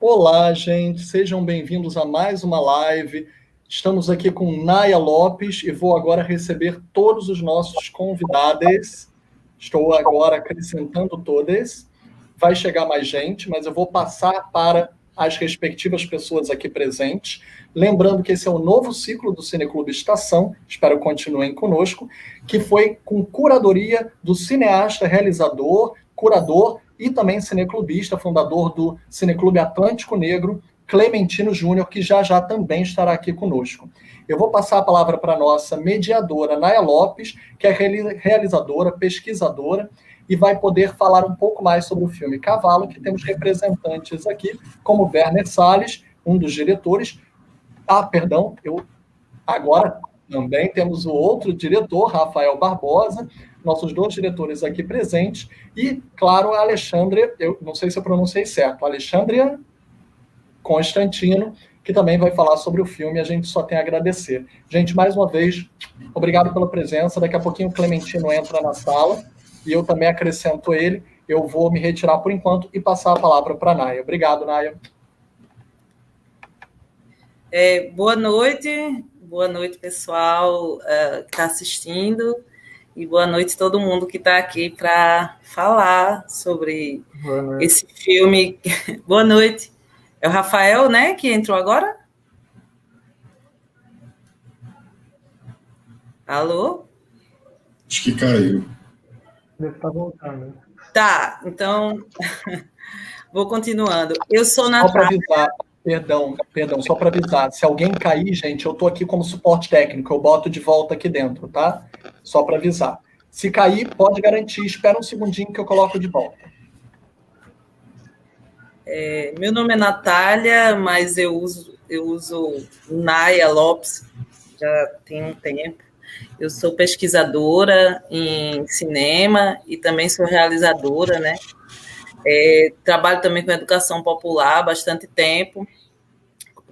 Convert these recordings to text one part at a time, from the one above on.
Olá, gente, sejam bem-vindos a mais uma live. Estamos aqui com Naya Lopes e vou agora receber todos os nossos convidados. Estou agora acrescentando todos. Vai chegar mais gente, mas eu vou passar para as respectivas pessoas aqui presentes. Lembrando que esse é o novo ciclo do Cineclube Estação, espero que continuem conosco, que foi com curadoria do cineasta, realizador, curador e também cineclubista, fundador do Cineclube Atlântico Negro, Clementino Júnior, que já também estará aqui conosco. Eu vou passar a palavra para a nossa mediadora, Naya Lopes, que é realizadora, pesquisadora, e vai poder falar um pouco mais sobre o filme Cavalo, que temos representantes aqui, como Werner Salles, um dos diretores. Agora também temos o outro diretor, Rafael Barbosa, nossos dois diretores aqui presentes, e, claro, a Alexandre, eu não sei se eu pronunciei certo, Alexandria Constantino, que também vai falar sobre o filme, a gente só tem a agradecer. Gente, mais uma vez, obrigado pela presença, daqui a pouquinho o Clementino entra na sala, e eu também acrescento ele, eu vou me retirar por enquanto e passar a palavra para a Naya. Obrigado, Naya. Boa noite, pessoal que está assistindo, e boa noite a todo mundo que está aqui para falar sobre esse filme. Boa noite. É o Rafael, né, que entrou agora? Alô? Acho que caiu. Deve estar voltando. Tá, então vou continuando. Eu sou Natália. Perdão, só para avisar, se alguém cair, gente, eu estou aqui como suporte técnico, eu boto de volta aqui dentro, tá? Só para avisar. Se cair, pode garantir, espera um segundinho que eu coloco de volta. Meu nome é Natália, mas eu uso Naya Lopes, já tem um tempo. Eu sou pesquisadora em cinema e também sou realizadora, né? Trabalho também com educação popular há bastante tempo,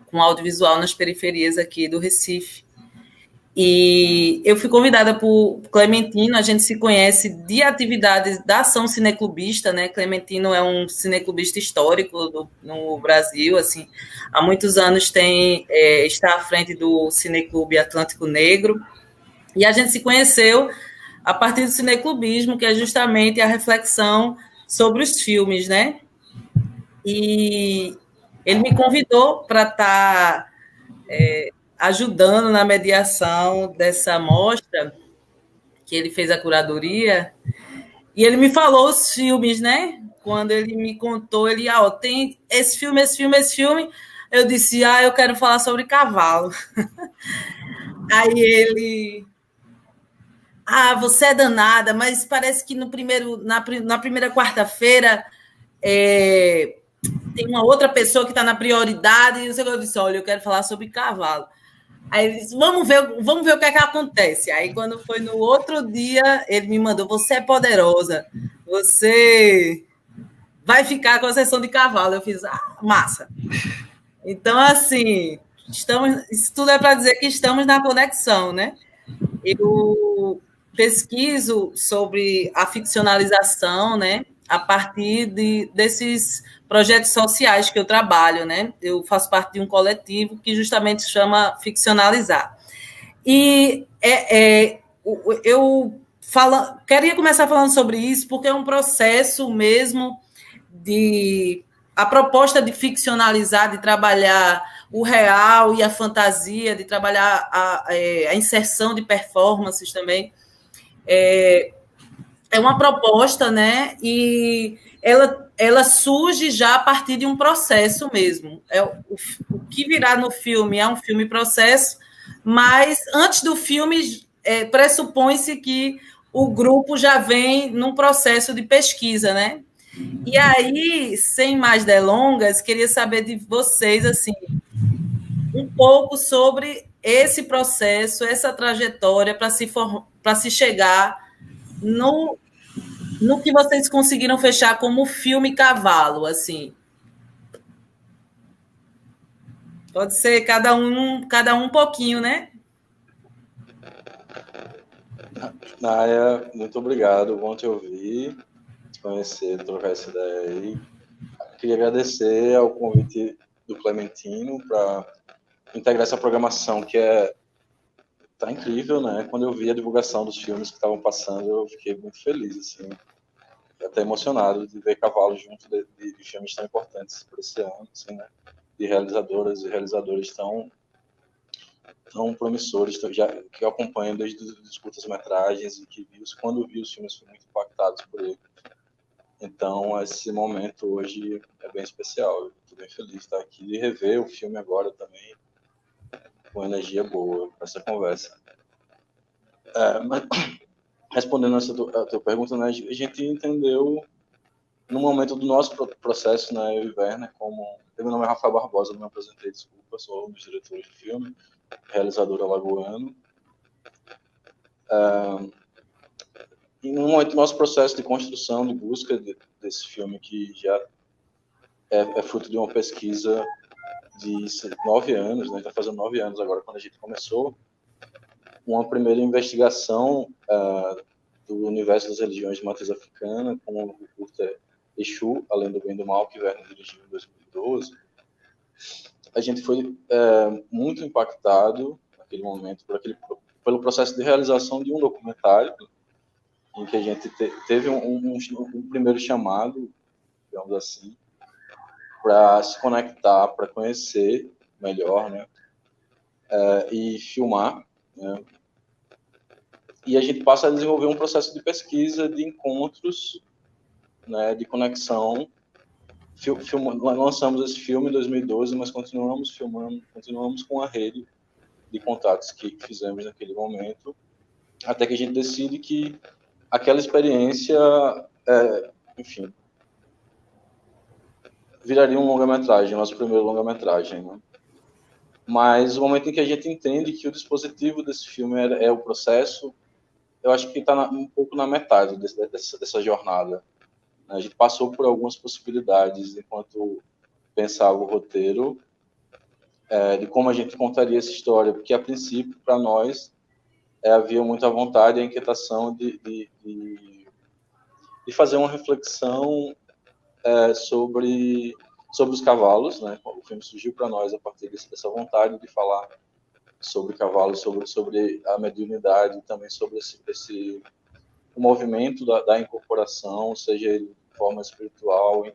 com audiovisual nas periferias aqui do Recife. E eu fui convidada por Clementino, a gente se conhece de atividades da ação cineclubista, né? Clementino é um cineclubista histórico no Brasil, assim, há muitos anos está à frente do Cineclube Atlântico Negro, e a gente se conheceu a partir do cineclubismo, que é justamente a reflexão sobre os filmes, né? E ele me convidou para estar ajudando na mediação dessa mostra, que ele fez a curadoria, e ele me falou os filmes, né? Quando ele me contou, ele, tem esse filme, eu disse, eu quero falar sobre cavalo. Aí ele, você é danada, mas parece que na primeira quarta-feira tem uma outra pessoa que está na prioridade, e eu disse, olha, eu quero falar sobre cavalo. Aí ele disse, vamos ver o que é que acontece. Aí, quando foi no outro dia, ele me mandou, você é poderosa, você vai ficar com a sessão de cavalo. Eu fiz, massa. Então, assim, isso tudo é para dizer que estamos na conexão, né? Eu pesquiso sobre a ficcionalização, né? A partir desses projetos sociais que eu trabalho, né? Eu faço parte de um coletivo que justamente se chama Ficcionalizar. E eu queria começar falando sobre isso, porque é um processo mesmo a proposta de ficcionalizar, de trabalhar o real e a fantasia, de trabalhar a inserção de performances também, é uma proposta, né? E ela surge já a partir de um processo mesmo. O que virá no filme é um filme-processo, mas antes do filme pressupõe-se que o grupo já vem num processo de pesquisa, né? E aí, sem mais delongas, queria saber de vocês, assim, um pouco sobre esse processo, essa trajetória para se chegar no que vocês conseguiram fechar como filme Cavalo, assim. Pode ser cada um um pouquinho, né? Naya, muito obrigado, bom te ouvir, te conhecer, trocar essa ideia aí. Queria agradecer ao convite do Clementino para integrar essa programação que tá incrível, né? Quando eu vi a divulgação dos filmes que estavam passando, eu fiquei muito feliz, assim, até emocionado de ver Cavalo junto de filmes tão importantes por esse ano, assim, né? De realizadoras e realizadores tão promissores, que eu acompanho desde os curtas-metragens e que quando vi os filmes fui muito impactados por ele. Então, esse momento hoje é bem especial. Eu estou bem feliz de estar aqui e rever o filme agora também, com energia boa para essa conversa. Mas, respondendo a tua pergunta, né, a gente entendeu, no momento do nosso processo, né, eu e Werner, como... Meu nome é Rafael Barbosa, não me apresentei, desculpa, sou um dos diretores do filme, realizador alagoano. E no momento do nosso processo de construção, de busca desse filme, que já é fruto de uma pesquisa de 9 anos, né? Está fazendo 9 anos agora, quando a gente começou, uma primeira investigação do universo das religiões de matriz africana, com o curta Exu, Além do Bem e do Mal, que Werner dirigiu em 2012. A gente foi muito impactado, naquele momento, pelo processo de realização de um documentário, em que a gente teve um primeiro chamado, digamos assim, para se conectar, para conhecer melhor, né? E filmar, né? E a gente passa a desenvolver um processo de pesquisa, de encontros, né, de conexão. Lançamos esse filme em 2012, mas continuamos filmando, continuamos com a rede de contatos que fizemos naquele momento, até que a gente decide que aquela experiência, enfim, viraria um longa-metragem, nosso primeiro longa-metragem, né? Mas o momento em que a gente entende que o dispositivo desse filme é o processo, eu acho que está um pouco na metade dessa jornada. A gente passou por algumas possibilidades enquanto pensava o roteiro, de como a gente contaria essa história, porque a princípio, para nós, havia muita vontade e a inquietação de fazer uma reflexão sobre os cavalos, né? O filme surgiu para nós a partir dessa vontade de falar sobre cavalos, sobre a mediunidade, também sobre o movimento da incorporação, seja ele de forma espiritual,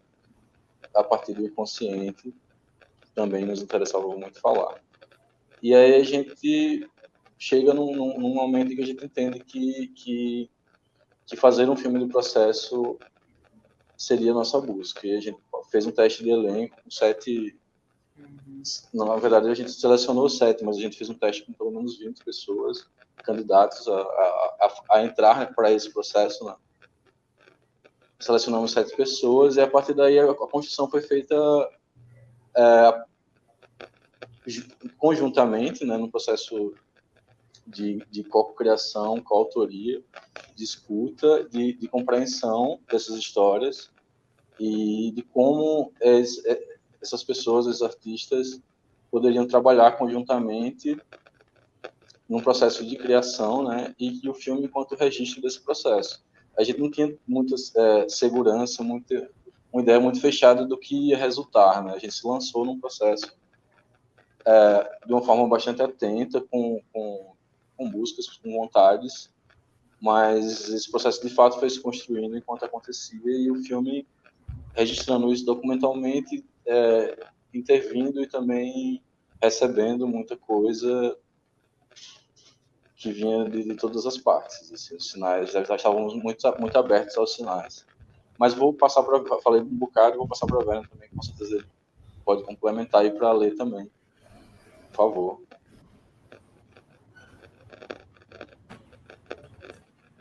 a partir do inconsciente, também nos interessava muito falar. E aí a gente chega num momento em que a gente entende que fazer um filme do processo seria a nossa busca. E a gente fez um teste de elenco com 7... Não, na verdade, a gente selecionou 7, mas a gente fez um teste com pelo menos 20 pessoas, candidatos a entrar para esse processo, né? Selecionamos 7 pessoas e a partir daí a construção foi feita conjuntamente, né, no processo de co-criação, co-autoria, de escuta, de compreensão dessas histórias e de como essas pessoas, esses artistas, poderiam trabalhar conjuntamente num processo de criação, né, e o filme enquanto registro desse processo. A gente não tinha muita segurança, uma ideia muito fechada do que ia resultar, né? A gente se lançou num processo de uma forma bastante atenta, com buscas, com vontades, mas esse processo de fato foi se construindo enquanto acontecia e o filme registrando isso documentalmente, intervindo e também recebendo muita coisa que vinha de todas as partes. Assim, os sinais, já estávamos muito abertos aos sinais. Mas vou passar para... Falei um bocado, vou passar para a Vera também, com certeza ele pode complementar aí para ler também. Por favor.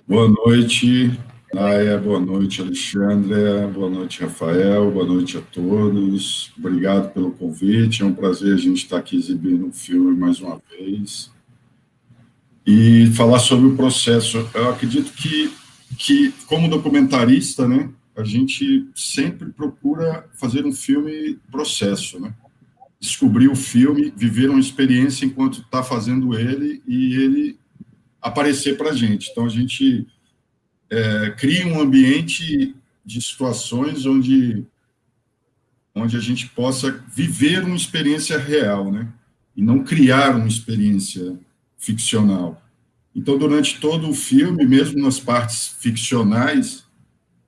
Boa noite, Naya, boa noite, Alexandre, boa noite, Rafael, boa noite a todos. Obrigado pelo convite, é um prazer a gente estar aqui exibindo um filme mais uma vez. E falar sobre o processo. Eu acredito que como documentarista, né, a gente sempre procura fazer um filme processo, né? Descobrir o filme, viver uma experiência enquanto está fazendo ele, e ele aparecer para a gente. Então, a gente cria um ambiente de situações onde a gente possa viver uma experiência real, né? E não criar uma experiência ficcional. Então, durante todo o filme, mesmo nas partes ficcionais,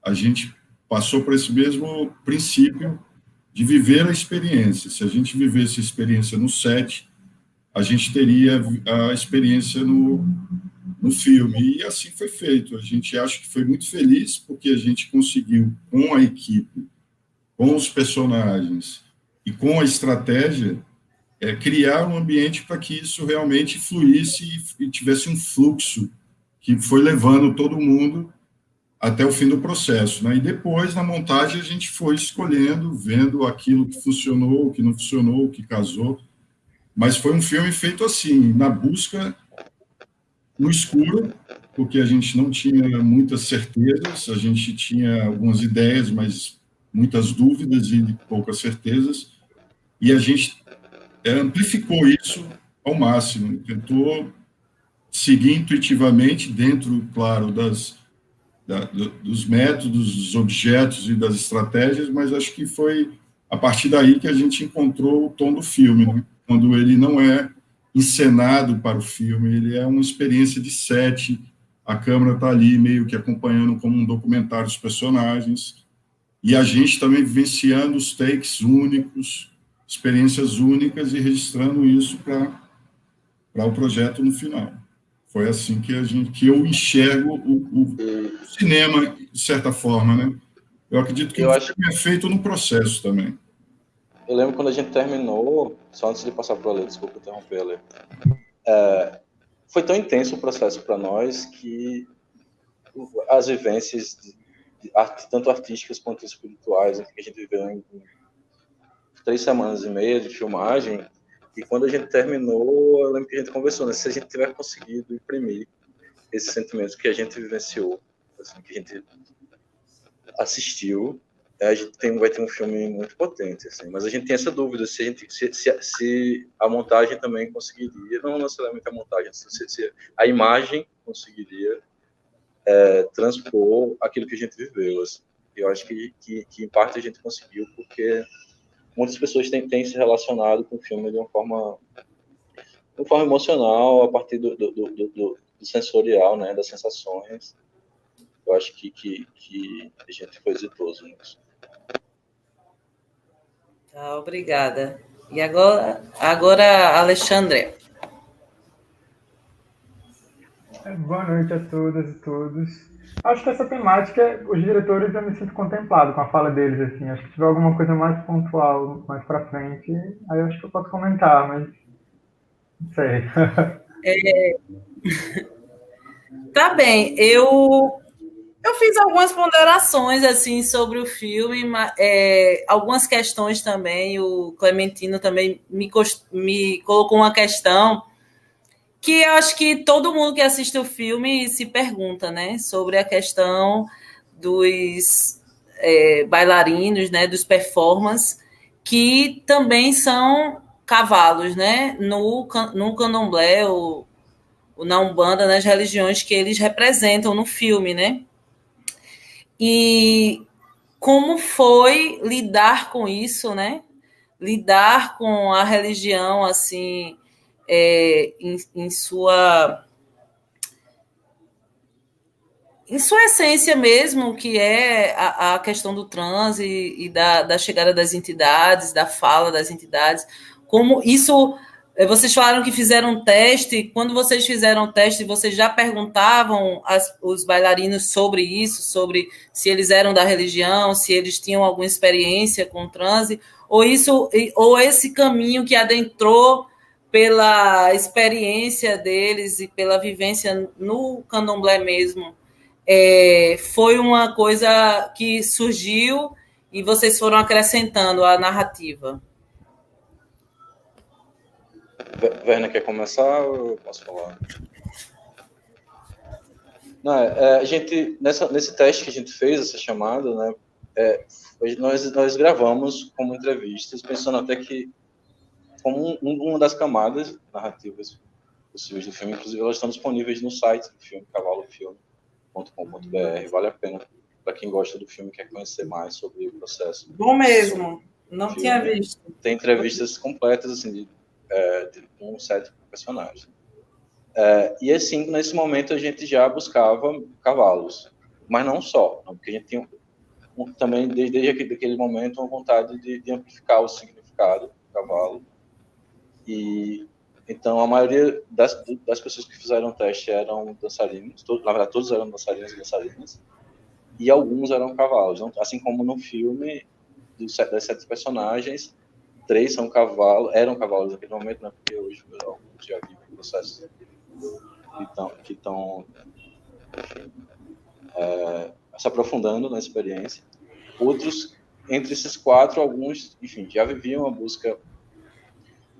a gente passou por esse mesmo princípio de viver a experiência. Se a gente vivesse a experiência no set, a gente teria a experiência no filme. E assim foi feito. A gente acha que foi muito feliz, porque a gente conseguiu, com a equipe, com os personagens e com a estratégia, criar um ambiente para que isso realmente fluísse e tivesse um fluxo que foi levando todo mundo até o fim do processo, né? E depois, na montagem, a gente foi escolhendo, vendo aquilo que funcionou, o que não funcionou, o que casou. Mas foi um filme feito assim, na busca, no escuro, porque a gente não tinha muitas certezas, a gente tinha algumas ideias, mas muitas dúvidas e poucas certezas, e a gente amplificou isso ao máximo, tentou seguir intuitivamente dentro, claro, dos métodos, dos objetos e das estratégias, mas acho que foi a partir daí que a gente encontrou o tom do filme, né? Quando ele não é encenado para o filme, ele é uma experiência de set, a câmera está ali meio que acompanhando como um documentário os personagens, e a gente também vivenciando os takes únicos, experiências únicas e registrando isso para o projeto no final. Foi assim que eu enxergo o cinema, de certa forma, né? Eu acredito que o filme é feito no processo também. Eu lembro quando a gente terminou, só antes de passar para o Ale, desculpa interromper, Ale. Foi tão intenso o processo para nós que as vivências, tanto artísticas quanto espirituais, que a gente viveu em 3 semanas e meia de filmagem, e quando a gente terminou, eu lembro que a gente conversou, né? Se a gente tiver conseguido imprimir esses sentimentos que a gente vivenciou, assim, que a gente assistiu, a gente vai ter um filme muito potente, assim. Mas a gente tem essa dúvida se a montagem também conseguiria, não necessariamente a montagem, se a imagem conseguiria transpor aquilo que a gente viveu. Assim. Eu acho que em parte a gente conseguiu, porque muitas pessoas têm se relacionado com o filme de uma forma emocional, a partir do sensorial, né, das sensações. Eu acho que a gente foi exitoso nisso. Tá, obrigada. E agora Alexandre. Boa noite a todas e todos. Acho que essa temática, os diretores, eu me sinto contemplado com a fala deles, assim. Acho que se tiver alguma coisa mais pontual, mais pra frente, aí eu acho que eu posso comentar, mas não sei. Tá bem, eu fiz algumas ponderações assim sobre o filme, algumas questões também. O Clementino também me colocou uma questão que eu acho que todo mundo que assiste o filme se pergunta, né, sobre a questão dos bailarinos, né, dos performers, que também são cavalos, né, no candomblé, ou na Umbanda, nas religiões que eles representam no filme, né? E como foi lidar com isso, né? Lidar com a religião, assim, em sua essência mesmo, que é a questão do transe e da chegada das entidades, da fala das entidades. Como isso... Vocês falaram que fizeram um teste. Quando vocês fizeram o teste, vocês já perguntavam os bailarinos sobre isso, sobre se eles eram da religião, se eles tinham alguma experiência com transe, ou esse caminho que adentrou pela experiência deles e pela vivência no candomblé mesmo, foi uma coisa que surgiu e vocês foram acrescentando à narrativa. Werner, quer começar ou eu posso falar? Não, a gente, nesse teste que a gente fez, essa chamada, né, nós gravamos como entrevistas, pensando até que como uma das camadas narrativas possíveis do filme. Inclusive, elas estão disponíveis no site do filme, cavalofilme.com.br. Vale a pena para quem gosta do filme e quer conhecer mais sobre o processo. Bom mesmo, não tinha visto. Tem entrevistas completas, assim, de um set de personagens. E assim, nesse momento, a gente já buscava cavalos, mas não só, porque a gente tinha também, desde aquele momento, uma vontade de amplificar o significado do cavalo. E então, a maioria das pessoas que fizeram o teste eram dançarinos, na verdade, todos eram dançarinos e dançarinas, e alguns eram cavalos. Então, assim como no filme, das 7 personagens, 3 eram cavalos naquele momento, né? Porque hoje alguns já vivem processos que estão se aprofundando na experiência. Outros, entre esses 4, alguns, enfim, já viviam a busca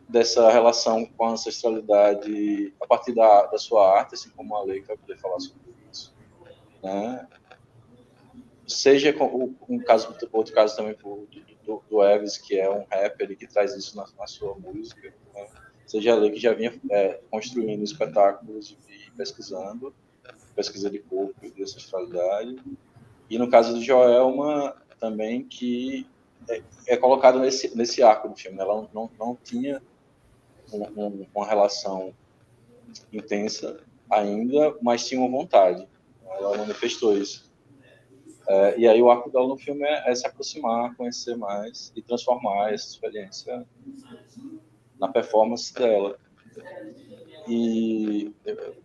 dessa relação com a ancestralidade a partir da sua arte, assim como a Lei vai poder falar sobre isso, né? Seja outro caso também do Elvis, que é um rapper que traz isso na sua música, né? Seja a Lei que já vinha construindo espetáculos e pesquisando, pesquisa de corpo e de ancestralidade. E no caso do Joelma, também, que é colocado nesse arco do filme. Ela não tinha uma relação intensa ainda, mas tinha uma vontade. Ela manifestou isso. E aí o arco dela no filme é se aproximar, conhecer mais e transformar essa experiência na performance dela. E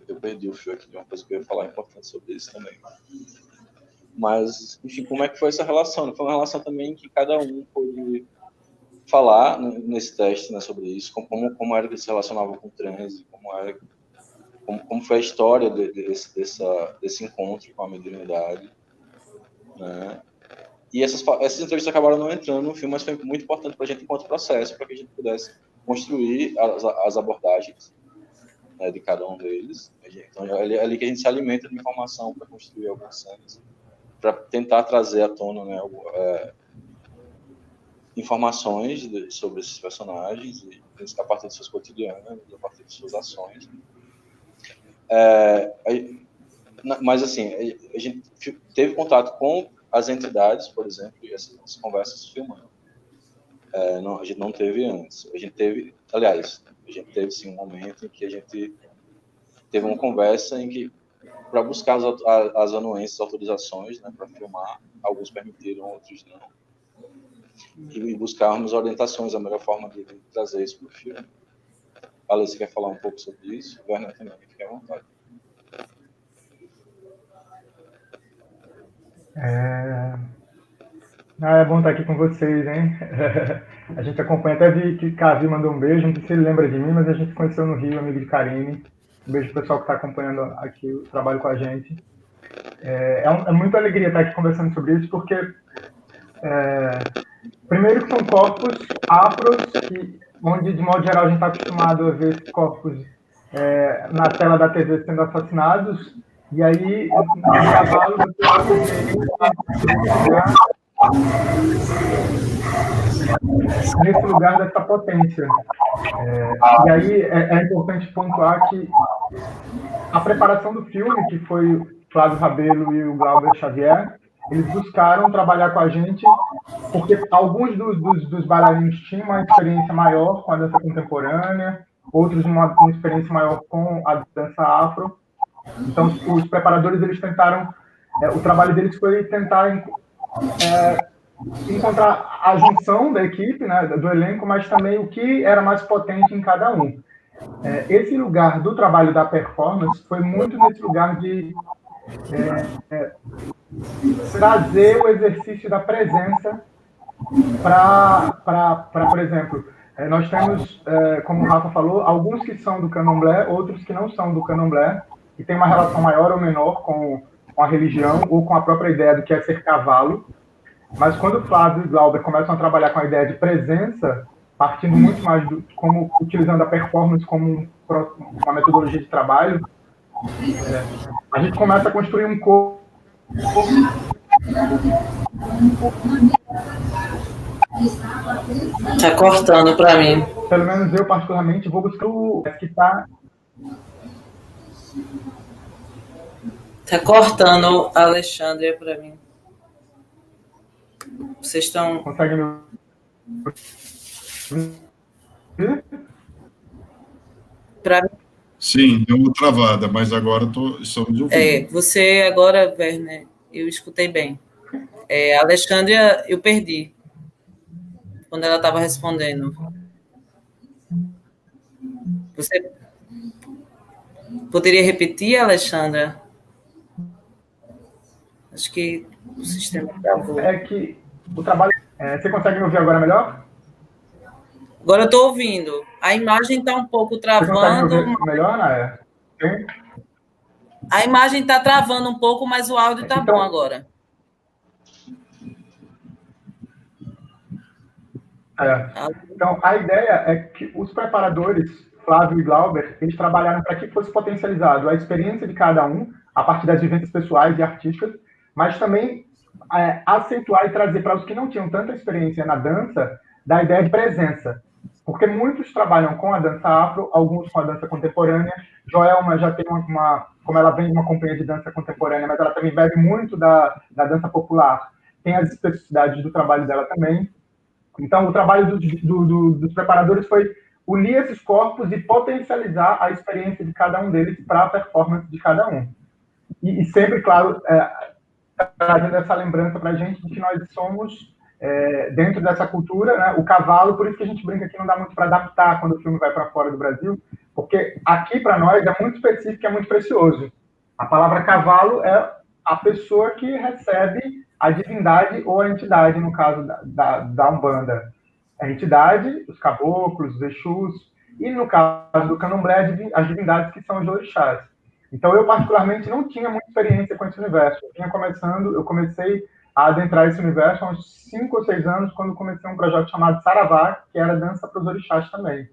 eu perdi o fio aqui de uma coisa que eu ia falar importante sobre isso também. Mas, enfim, como é que foi essa relação? Foi uma relação também que cada um pôde falar nesse teste, né, sobre isso, como era que ele se relacionava com o transe, como foi a história desse encontro com a mediunidade, né? E essas entrevistas acabaram não entrando no filme, mas foi muito importante para a gente enquanto processo, para que a gente pudesse construir as abordagens, né, de cada um deles. Então é ali que a gente se alimenta de informação para construir algumas cenas, para tentar trazer à tona, né, informações sobre esses personagens, e a partir de seus cotidianos, a partir de suas ações. Mas, assim, a gente teve contato com as entidades, por exemplo, e essas conversas filmando. A gente não teve antes. A gente teve, sim, um momento em que a gente teve uma conversa em que, para buscar as anuências, autorizações, né, para filmar, alguns permitiram, outros não. E buscarmos orientações, a melhor forma de trazer isso para o filme. Alice, você quer falar um pouco sobre isso? Werner também, fique à vontade. É bom estar aqui com vocês, hein? A gente acompanha, até vi que Cavi mandou um beijo, não sei se ele lembra de mim, mas a gente se conheceu no Rio, amigo de Karine. Um beijo pro pessoal que está acompanhando aqui o trabalho com a gente. É muita alegria estar aqui conversando sobre isso, porque primeiro que são corpos afros, onde de modo geral a gente está acostumado a ver esses corpos na tela da TV sendo assassinados, e aí no cavalo você nesse lugar dessa potência. E aí é importante pontuar que a preparação do filme, que foi o Flávio Rabelo e o Glauber Xavier, eles buscaram trabalhar com a gente porque alguns dos bailarinos tinham uma experiência maior com a dança contemporânea, outros uma experiência maior com a dança afro. Então, os preparadores, eles tentaram, o trabalho deles foi tentar encontrar a junção da equipe, né, do elenco, mas também o que era mais potente em cada um. Esse lugar do trabalho da performance foi muito nesse lugar de trazer o exercício da presença para, por exemplo, nós temos, como o Rafa falou, alguns que são do candomblé, outros que não são do candomblé, e tem uma relação maior ou menor com a religião ou com a própria ideia do que é ser cavalo. Mas quando o Flávio e o Glauber começam a trabalhar com a ideia de presença, partindo muito mais como utilizando a performance como uma metodologia de trabalho, a gente começa a construir um corpo. Tá cortando para mim. Pelo menos eu, particularmente, vou buscar o que está Tá cortando a Alexandre para mim. Vocês estão... Consegue me ouvir? Para mim... Sim, deu uma travada, mas agora estamos ouvindo. Você agora, Werner, eu escutei bem. A Alexandria, eu perdi quando ela estava respondendo. Você poderia repetir, Alexandra? Acho que o sistema travou. É que o trabalho... você consegue me ouvir agora melhor? Agora eu estou ouvindo. A imagem está um pouco travando. Você consegue me ouvir melhor, Naya? Sim? A imagem está travando um pouco, mas o áudio está bom agora. Então, a ideia é que os preparadores, Flávio e Glauber, eles trabalharam para que fosse potencializado a experiência de cada um, a partir das vivências pessoais e artísticas, mas também acentuar e trazer para os que não tinham tanta experiência na dança, da ideia de presença. Porque muitos trabalham com a dança afro, alguns com a dança contemporânea. Joelma já tem como ela vem de uma companhia de dança contemporânea, mas ela também bebe muito da dança popular. Tem as especificidades do trabalho dela também. Então, o trabalho dos preparadores foi unir esses corpos e potencializar a experiência de cada um deles para a performance de cada um. E sempre, claro, trazendo essa lembrança para a gente de que nós somos, dentro dessa cultura, né, o cavalo, por isso que a gente brinca que não dá muito para adaptar quando o filme vai para fora do Brasil, porque aqui, para nós, é muito específico e é muito precioso. A palavra cavalo é a pessoa que recebe a divindade ou a entidade, no caso da Umbanda. A entidade, os caboclos, os exus, e no caso do candomblé, as divindades que são os orixás. Então, eu particularmente não tinha muita experiência com esse universo. Eu comecei a adentrar esse universo há uns 5 ou 6 anos, quando comecei um projeto chamado Saravá, que era dança para os orixás também.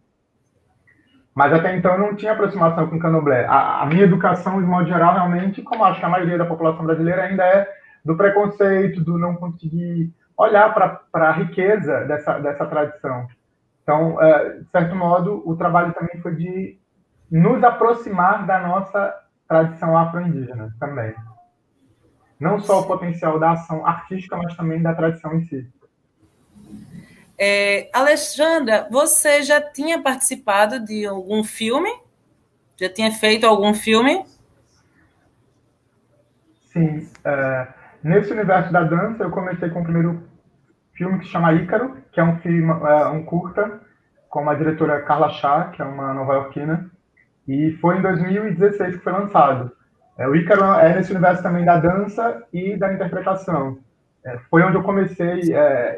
Mas até então eu não tinha aproximação com o candomblé. A minha educação, de modo geral, realmente, como acho que a maioria da população brasileira ainda é do preconceito, do não conseguir olhar para a riqueza dessa tradição. Então, de certo modo, o trabalho também foi de nos aproximar da nossa tradição afro-indígena também. Não só o potencial da ação artística, mas também da tradição em si. Alexandra, você já tinha participado de algum filme? Já tinha feito algum filme? Sim. Nesse universo da dança, eu comecei com o primeiro filme que se chama Ícaro, que é um filme, um curta, com a diretora Carla Chá, que é uma nova-iorquina, e foi em 2016 que foi lançado. O Ícaro é nesse universo também da dança e da interpretação. Foi onde eu comecei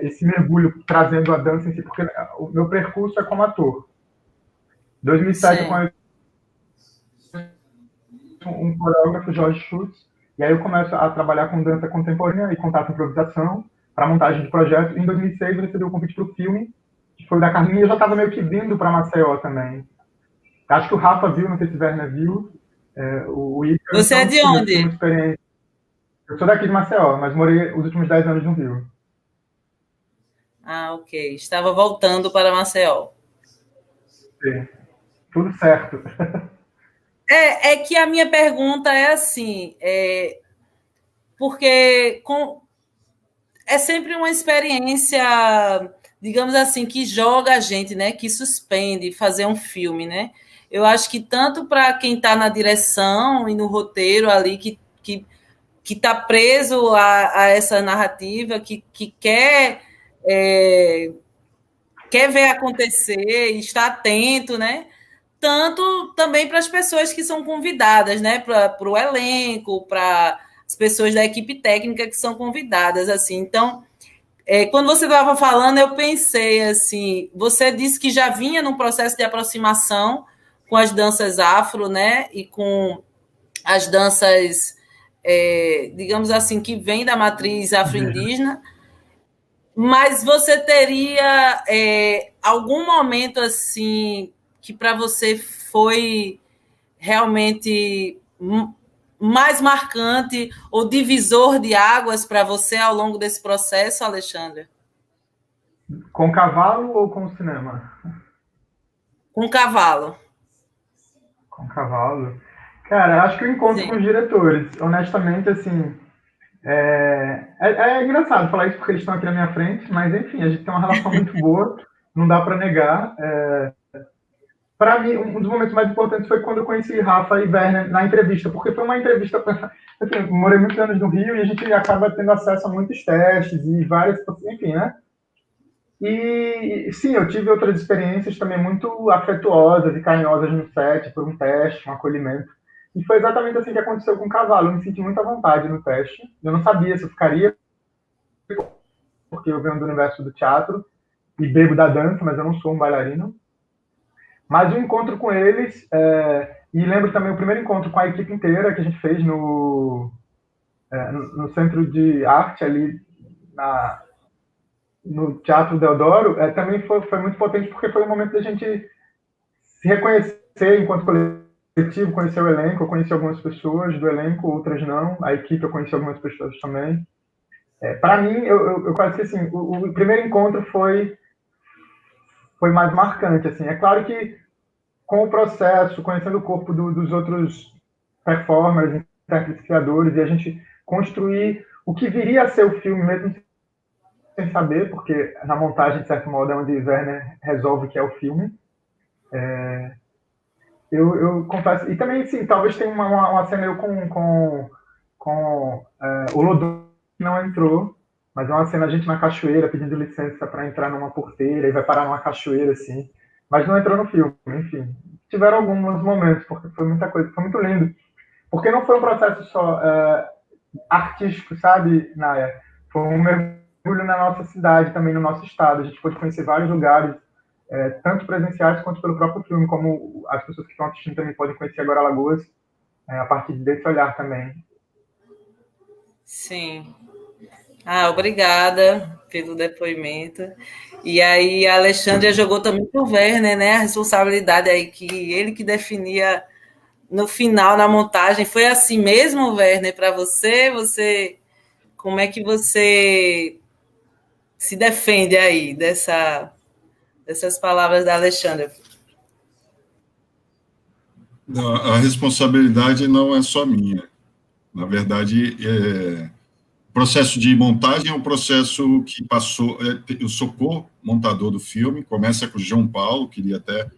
esse mergulho, trazendo a dança em si, porque o meu percurso é como ator. Em 2007, eu conheci um coreógrafo, Jorge Schutz, e aí eu começo a trabalhar com dança contemporânea e contato improvisação para montagem de projetos. Em 2006, eu recebi o convite para o filme, que foi o da Carminha, e eu já estava meio que vindo para Maceió também. Acho que o Rafa viu, não sei se o Werner viu. O Ícaro, você é de onde? Eu sou daqui de Maceió, mas morei os últimos 10 anos no Rio. Ah, ok. Estava voltando para Maceió. Sim. Tudo certo. É que a minha pergunta é assim, porque é sempre uma experiência, digamos assim, que joga a gente, né? Que suspende fazer um filme, né? Eu acho que tanto para quem está na direção e no roteiro ali, que está preso a essa narrativa, que quer ver acontecer, está atento, né? Tanto também para as pessoas que são convidadas, né? Para o elenco, para as pessoas da equipe técnica que são convidadas, assim. Então, quando você estava falando, eu pensei assim, você disse que já vinha num processo de aproximação com as danças afro, né? E com as danças, digamos assim, que vêm da matriz afro-indígena. Mas você teria algum momento assim que para você foi realmente mais marcante ou divisor de águas para você ao longo desse processo, Alexandre? Com cavalo ou com cinema? Com cavalo. Com cavalo. Cara, acho que o encontro com os diretores, honestamente, assim, é engraçado falar isso porque eles estão aqui na minha frente, mas enfim, a gente tem uma relação muito boa, não dá para negar. Para mim, um dos momentos mais importantes foi quando eu conheci Rafa e Werner na entrevista, porque foi uma entrevista. Assim, eu morei muitos anos no Rio e a gente acaba tendo acesso a muitos testes e várias, enfim, né? E sim, eu tive outras experiências também muito afetuosas e carinhosas no set, por um teste, um acolhimento. E foi exatamente assim que aconteceu com o Cavalo. Eu me senti muito à vontade no teste. Eu não sabia se eu ficaria, porque eu venho do universo do teatro e bebo da dança, mas eu não sou um bailarino. Mas o encontro com eles, e lembro também o primeiro encontro com a equipe inteira que a gente fez no Centro de Arte, ali no Teatro Deodoro, também foi muito potente, porque foi um momento da gente se reconhecer enquanto coletivo, conhecer o elenco. Eu conheci algumas pessoas do elenco, outras não. A equipe eu conheci algumas pessoas também. Para mim, eu quase que assim, o primeiro encontro foi mais marcante. Assim. É claro que com o processo, conhecendo o corpo dos outros performers, intérpretes, criadores, e a gente construir o que viria a ser o filme, mesmo sem saber, porque na montagem, de certo modo, é onde Werner resolve que é o filme. Eu confesso, e também, sim, talvez tenha uma cena eu com o Lodum, que não entrou, mas é uma cena a gente na cachoeira pedindo licença para entrar numa porteira e vai parar numa cachoeira, assim, mas não entrou no filme, enfim. Tiveram alguns momentos, porque foi muita coisa, foi muito lindo. Porque não foi um processo só artístico, sabe, Naya? Foi um mergulho na nossa cidade, também no nosso estado. A gente pôde conhecer vários lugares, tanto presenciais quanto pelo próprio filme, como as pessoas que estão assistindo também podem conhecer agora Alagoas, a partir desse olhar também. Sim. Obrigada pelo depoimento. E aí a Alexandra jogou também para o Werner, né? A responsabilidade aí que ele que definia no final, na montagem. Foi assim mesmo, Werner, para você? Como é que você se defende aí dessas palavras da Alexandra? A responsabilidade não é só minha. Na verdade, o processo de montagem é um processo que passou... Eu sou co-montador do filme, começa com o João Paulo, queria até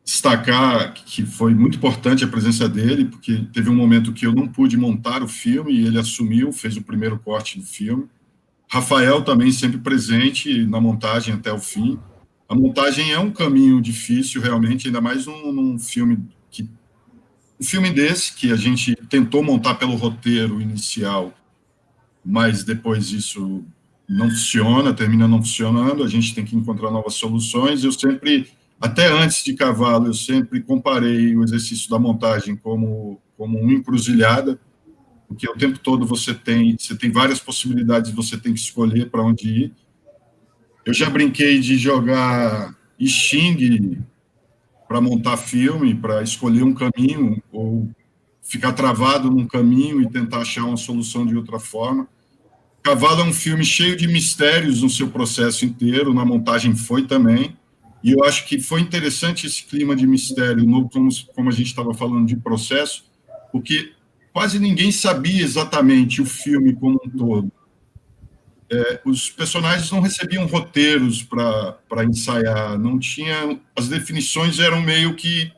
destacar que foi muito importante a presença dele, porque teve um momento que eu não pude montar o filme e ele assumiu, fez o primeiro corte do filme. Rafael também sempre presente na montagem até o fim. A montagem é um caminho difícil, realmente, ainda mais num filme um filme desse, que a gente tentou montar pelo roteiro inicial, mas depois isso não funciona, termina não funcionando, a gente tem que encontrar novas soluções. Eu sempre, até antes de Cavalo, eu sempre comparei o exercício da montagem como uma encruzilhada, porque o tempo todo você tem várias possibilidades, você tem que escolher para onde ir. Eu já brinquei de jogar Xing para montar filme, para escolher um caminho, ou ficar travado num caminho e tentar achar uma solução de outra forma. Cavalo é um filme cheio de mistérios no seu processo inteiro, na montagem foi também, e eu acho que foi interessante esse clima de mistério, como a gente estava falando de processo, porque quase ninguém sabia exatamente o filme como um todo. Os personagens não recebiam roteiros para ensaiar, não tinha, as definições eram meio que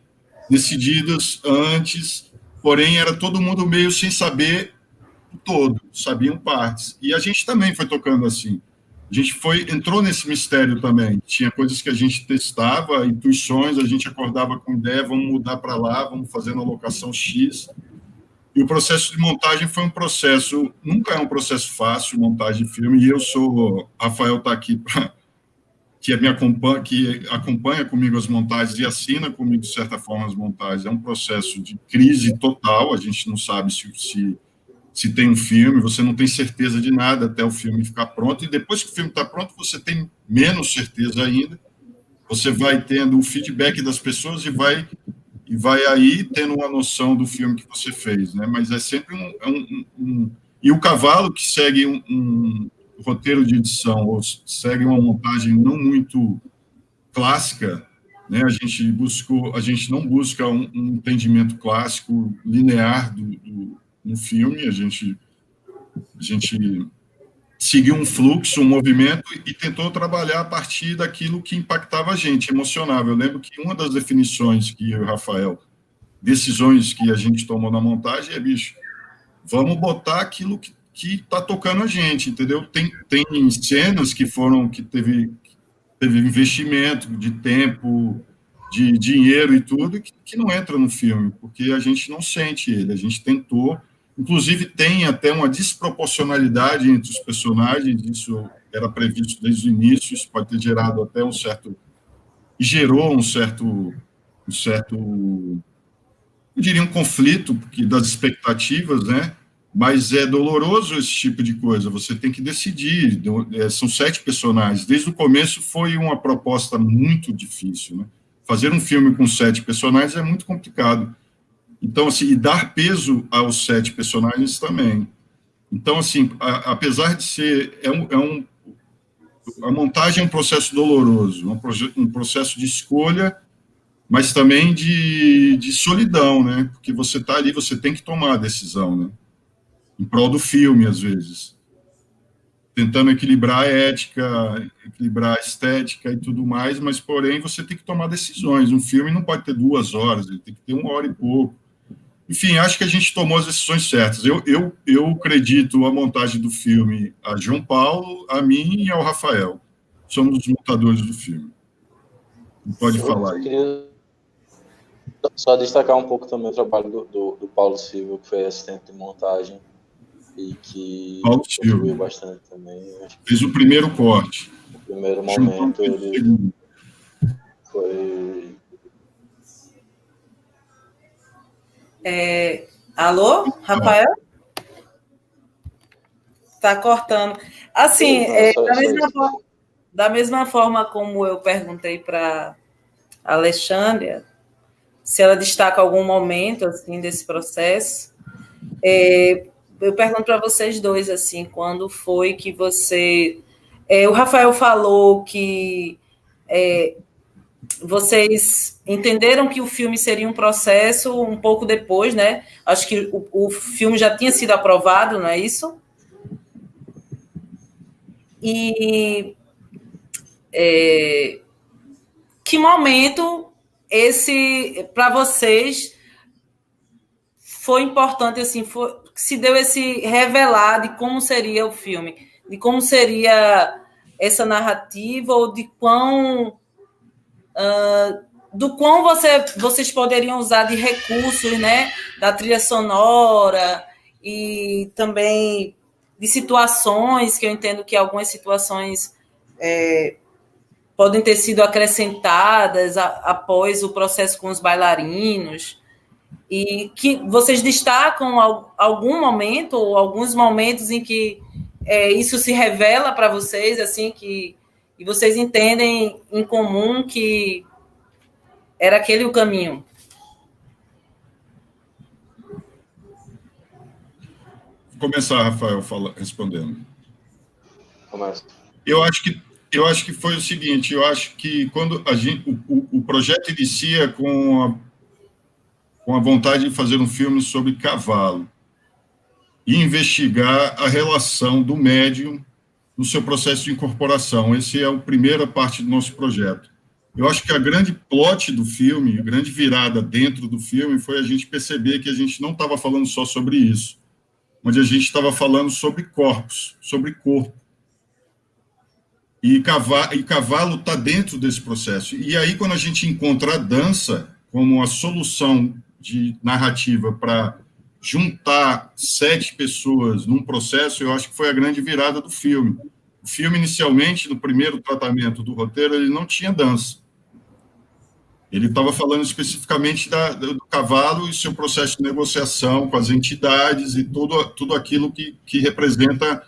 decididas antes, porém era todo mundo meio sem saber o todo, sabiam partes. E a gente também foi tocando assim. A gente entrou nesse mistério também. Tinha coisas que a gente testava, intuições, a gente acordava com ideia, vamos mudar para lá, vamos fazer na locação X. E o processo de montagem foi um processo, nunca é um processo fácil, montagem de filme, e Rafael está aqui, que acompanha comigo as montagens e assina comigo, de certa forma, as montagens. É um processo de crise total, a gente não sabe se tem um filme, você não tem certeza de nada até o filme ficar pronto, e depois que o filme está pronto, você tem menos certeza ainda, você vai tendo o feedback das pessoas e vai aí tendo uma noção do filme que você fez, né? Mas é sempre E o Cavalo, que segue um roteiro de edição, ou segue uma montagem não muito clássica, né? A gente não busca um entendimento clássico linear no filme, a gente seguiu um fluxo, um movimento e tentou trabalhar a partir daquilo que impactava a gente, emocionava. Eu lembro que uma das definições que eu e o Rafael, decisões que a gente tomou na montagem é, bicho, vamos botar aquilo que está tocando a gente, entendeu? Tem cenas que teve investimento de tempo, de dinheiro e tudo, que não entra no filme, porque a gente não sente ele, a gente tentou, inclusive tem até uma desproporcionalidade entre os personagens, isso era previsto desde o início, isso pode ter gerado até gerou um certo, eu diria um conflito das expectativas, né? Mas é doloroso esse tipo de coisa, você tem que decidir, são 7 personagens, desde o começo foi uma proposta muito difícil, né? Fazer um filme com 7 personagens é muito complicado, então, assim, e dar peso aos 7 personagens também. Então, assim, apesar de ser, a montagem é um processo doloroso, um processo de escolha, mas também de solidão, né? Porque você está ali, você tem que tomar a decisão, né? Em prol do filme, às vezes. Tentando equilibrar a ética, equilibrar a estética e tudo mais, mas, porém, você tem que tomar decisões. Um filme não pode ter 2 horas, ele tem que ter 1 hora e pouco. Enfim, acho que a gente tomou as decisões certas. Eu acredito a montagem do filme a João Paulo, a mim e ao Rafael. Somos os montadores do filme. Pode falar aí. Só destacar um pouco também o trabalho do Paulo Silva, que foi assistente de montagem e que contribuiu bastante também. Fez o primeiro corte. No primeiro momento ele foi... Alô, Rafael? Tá cortando. Assim, da mesma forma como eu perguntei para a Alexandria, se ela destaca algum momento assim desse processo, eu pergunto para vocês dois assim, quando foi que você... o Rafael falou que vocês entenderam que o filme seria um processo um pouco depois, né? Acho que o filme já tinha sido aprovado, não é isso? E que momento para vocês foi importante, assim, se deu esse revelar de como seria o filme, de como seria essa narrativa, ou de do quão vocês poderiam usar de recursos, né, da trilha sonora e também de situações, que eu entendo que algumas situações podem ter sido acrescentadas após o processo com os bailarinos, e que vocês destacam algum momento ou alguns momentos em que isso se revela para vocês, assim, e vocês entendem em comum que era aquele o caminho. Vou começar, Rafael, respondendo. Começa. Eu acho que foi o seguinte, eu acho que quando o projeto inicia com a vontade de fazer um filme sobre cavalo e investigar a relação do médium no seu processo de incorporação. Essa é a primeira parte do nosso projeto. Eu acho que a grande plot do filme, a grande virada dentro do filme foi a gente perceber que a gente não estava falando só sobre isso, onde a gente estava falando sobre corpos, sobre corpo. E cavalo está dentro desse processo. E aí, quando a gente encontra a dança como a solução de narrativa para juntar 7 pessoas num processo, eu acho que foi a grande virada do filme. O filme, inicialmente, no primeiro tratamento do roteiro, ele não tinha dança. Ele estava falando especificamente do cavalo e seu processo de negociação com as entidades e tudo aquilo que representa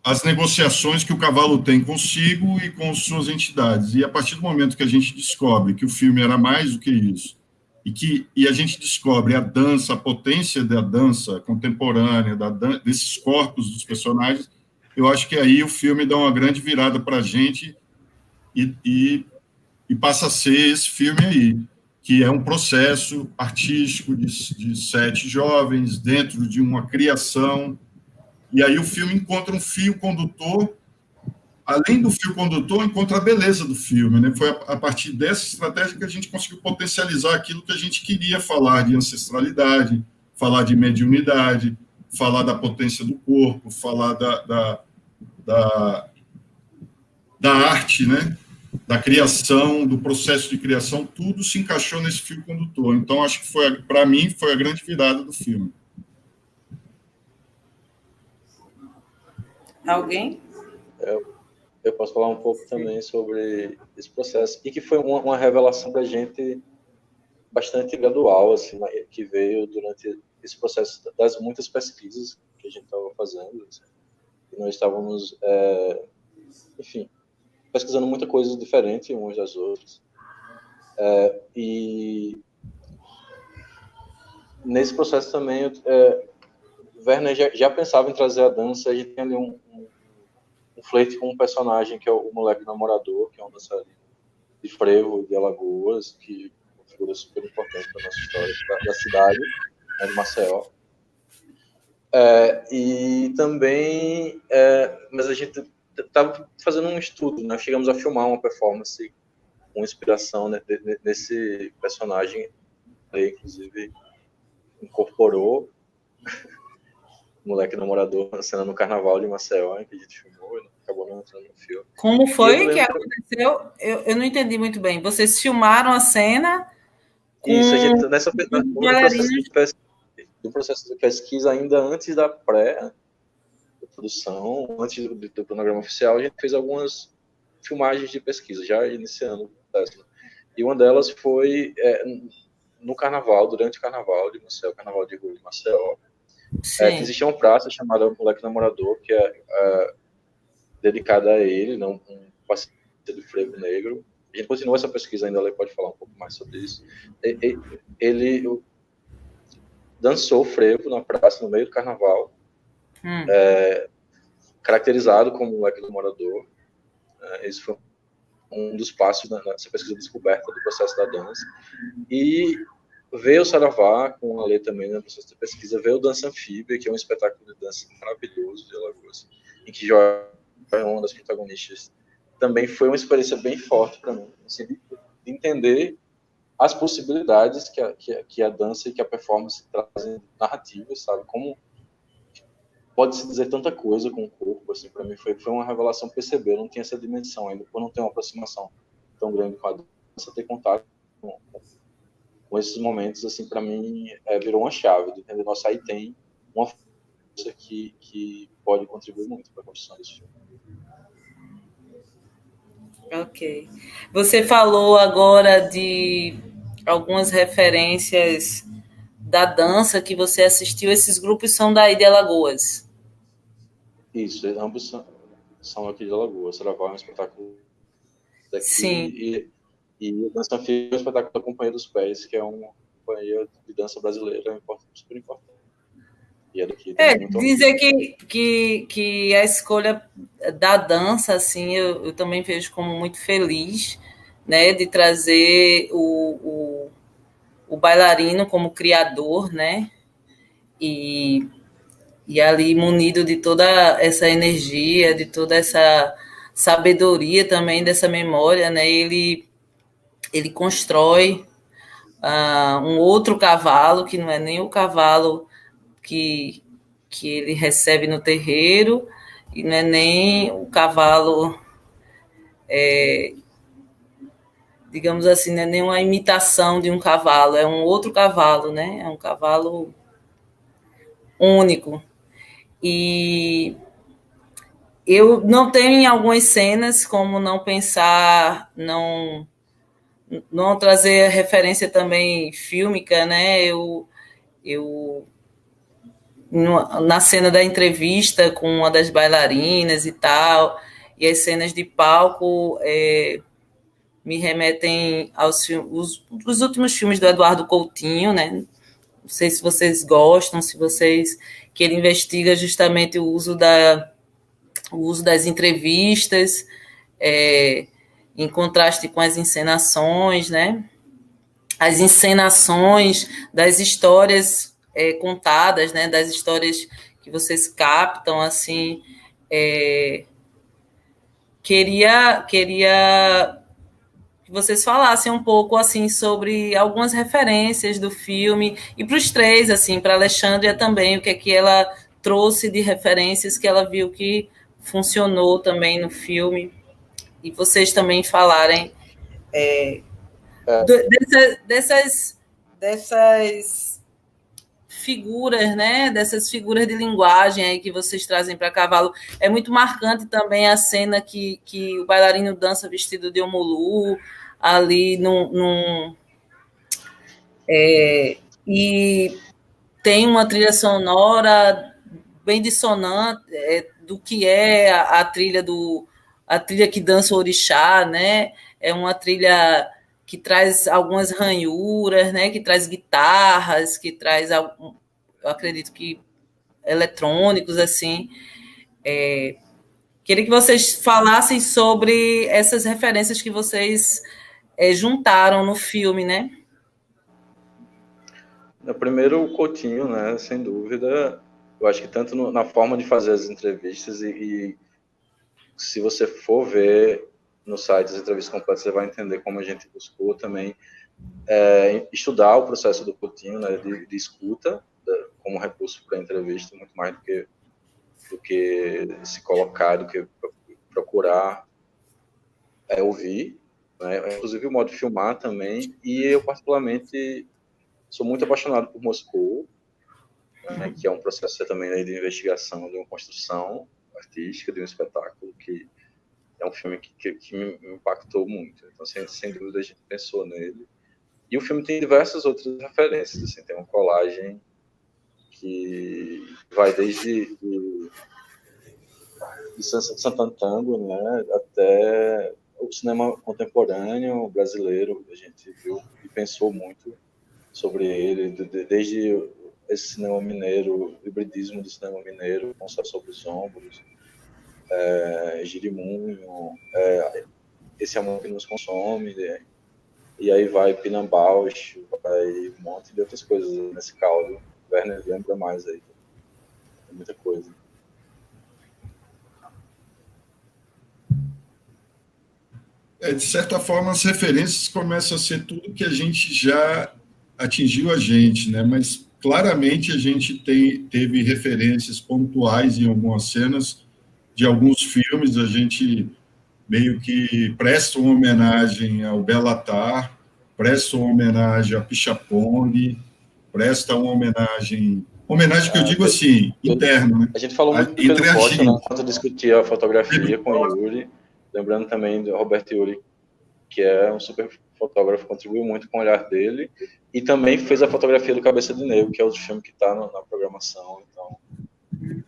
as negociações que o cavalo tem consigo e com suas entidades. E a partir do momento que a gente descobre que o filme era mais do que isso, e a gente descobre a dança, a potência da dança contemporânea, desses corpos dos personagens, eu acho que aí o filme dá uma grande virada para a gente e e passa a ser esse filme aí, que é um processo artístico de 7 jovens dentro de uma criação, e aí o filme encontra um fio condutor, além do fio condutor, encontra a beleza do filme, né? Foi a partir dessa estratégia que a gente conseguiu potencializar aquilo que a gente queria falar de ancestralidade, falar de mediunidade, falar da potência do corpo, falar da arte, né? Da criação, do processo de criação, tudo se encaixou nesse fio condutor. Então, acho que para mim, foi a grande virada do filme. Alguém? Eu posso falar um pouco também sobre esse processo, e que foi uma revelação da gente bastante gradual, assim, que veio durante esse processo das muitas pesquisas que a gente estava fazendo. Assim, e nós estávamos, enfim, pesquisando muita coisa diferente umas das outras. E nesse processo também, Werner já pensava em trazer a dança. A gente tem ali um flerte com um personagem que é o moleque namorador, que é um dançarino de frevo de Alagoas, que é uma figura super importante para a nossa história da cidade, né, de Maceió. E também, mas a gente estava fazendo um estudo, né? Chegamos a filmar uma performance com inspiração, né, nesse personagem, aí, inclusive incorporou o moleque namorador na cena no Carnaval de Maceió, que a gente filmou, e acabou não entrando no filme. Como foi que aconteceu? Eu não entendi muito bem. Vocês filmaram a cena com... Isso, a gente, do processo de pesquisa, ainda antes da pré-produção, antes do cronograma oficial, a gente fez algumas filmagens de pesquisa, já iniciando o processo. E uma delas foi no Carnaval, durante o Carnaval de Maceió, o Carnaval de Rua de Maceió, que existia uma praça chamada Moleque Namorador, que é dedicada a ele, não um parceiro do frevo negro. A gente continua essa pesquisa ainda, ela pode falar um pouco mais sobre isso. Ele dançou frevo na praça, no meio do Carnaval, caracterizado como Moleque Namorador. Esse foi um dos passos nessa pesquisa de descoberta do processo da dança. E veio o Saravá, com a lei também no processo de pesquisa, veio o Dança Anfíbia, que é um espetáculo de dança maravilhoso de Alagoas, em que Joy é uma das protagonistas. Também foi uma experiência bem forte para mim, assim, de entender as possibilidades que a dança e que a performance trazem narrativas, sabe? Como pode-se dizer tanta coisa com o corpo, assim, para mim foi uma revelação perceber, eu não tinha essa dimensão ainda, por não ter uma aproximação tão grande com a dança, ter contato com esses momentos, assim, para mim, virou uma chave, de entender, nossa, aí tem uma força que pode contribuir muito para a construção desse filme. Ok. Você falou agora de algumas referências da dança que você assistiu. Esses grupos são daí de Alagoas? Isso, ambos são aqui de Alagoas. Saravá é um espetáculo daqui. Sim. E o Dança Anfíbia é um espetáculo da Companhia dos Pés, que é uma companhia de dança brasileira super importante. E é daqui. Dizer que a escolha da dança, assim, eu também vejo como muito feliz, né, de trazer o bailarino como criador, né, e ali munido de toda essa energia, de toda essa sabedoria também, dessa memória, né, ele constrói um outro cavalo, que não é nem o cavalo que ele recebe no terreiro, e não é nem o cavalo, digamos assim, não é nem uma imitação de um cavalo, é um outro cavalo, né? É um cavalo único. E eu não tenho em algumas cenas como não pensar, não trazer referência também fílmica, né? Eu na cena da entrevista com uma das bailarinas e tal, e as cenas de palco me remetem aos os últimos filmes do Eduardo Coutinho, né? Não sei se vocês gostam, que ele investiga justamente o uso das entrevistas em contraste com as encenações, né? As encenações das histórias contadas, né? Das histórias que vocês captam, assim, queria que vocês falassem um pouco, assim, sobre algumas referências do filme, e para os três, assim, para a Alexandria também, o que é que ela trouxe de referências que ela viu que funcionou também no filme, e vocês também falarem dessas figuras, né? Dessas figuras de linguagem aí que vocês trazem para Cavalo. É muito marcante também a cena que o bailarino dança vestido de Omulu, ali e tem uma trilha sonora bem dissonante do que é a trilha que dança o orixá, né? É uma trilha que traz algumas ranhuras, né? Que traz guitarras, que traz, eu acredito que eletrônicos, assim. Queria que vocês falassem sobre essas referências que vocês juntaram no filme, né? Primeiro, o Coutinho, né? Sem dúvida. Eu acho que tanto na forma de fazer as entrevistas e se você for ver no site as entrevistas completas, você vai entender como a gente buscou também estudar o processo do Coutinho, né? De escuta como recurso para a entrevista, muito mais do que se colocar, do que procurar ouvir, né? Inclusive o modo de filmar também. E eu, particularmente, sou muito apaixonado por Moscou, né, que é um processo também de investigação, de uma construção artística, de um espetáculo, que é um filme que me impactou muito. Então, sem dúvida, a gente pensou nele. E o filme tem diversas outras referências. Assim, tem uma colagem que vai desde de Santantango, né, até o cinema contemporâneo brasileiro. A gente viu e pensou muito sobre ele, desde esse cinema mineiro, o hibridismo do cinema mineiro, com Só Sobre os Ombros, Girimunho, Esse Amor que Nos Consome, e aí vai Pinambausch, vai um monte de outras coisas nesse caldo. O Werner lembra mais aí, tem muita coisa. De certa forma, as referências começam a ser tudo que a gente já atingiu a gente, né? Mas claramente a gente teve referências pontuais em algumas cenas de alguns filmes. A gente meio que presta uma homenagem ao Belatar, presta uma homenagem a Pichapong, presta uma homenagem que eu digo assim, interna, né? A gente falou muito do Pedro Costa, né, quando discutia a fotografia com o Yuri, lembrando também do Roberto Yuri, que é um super fotógrafo, contribuiu muito com o olhar dele, e também fez a fotografia do Cabeça de Negro, que é outro filme que está na programação. Então,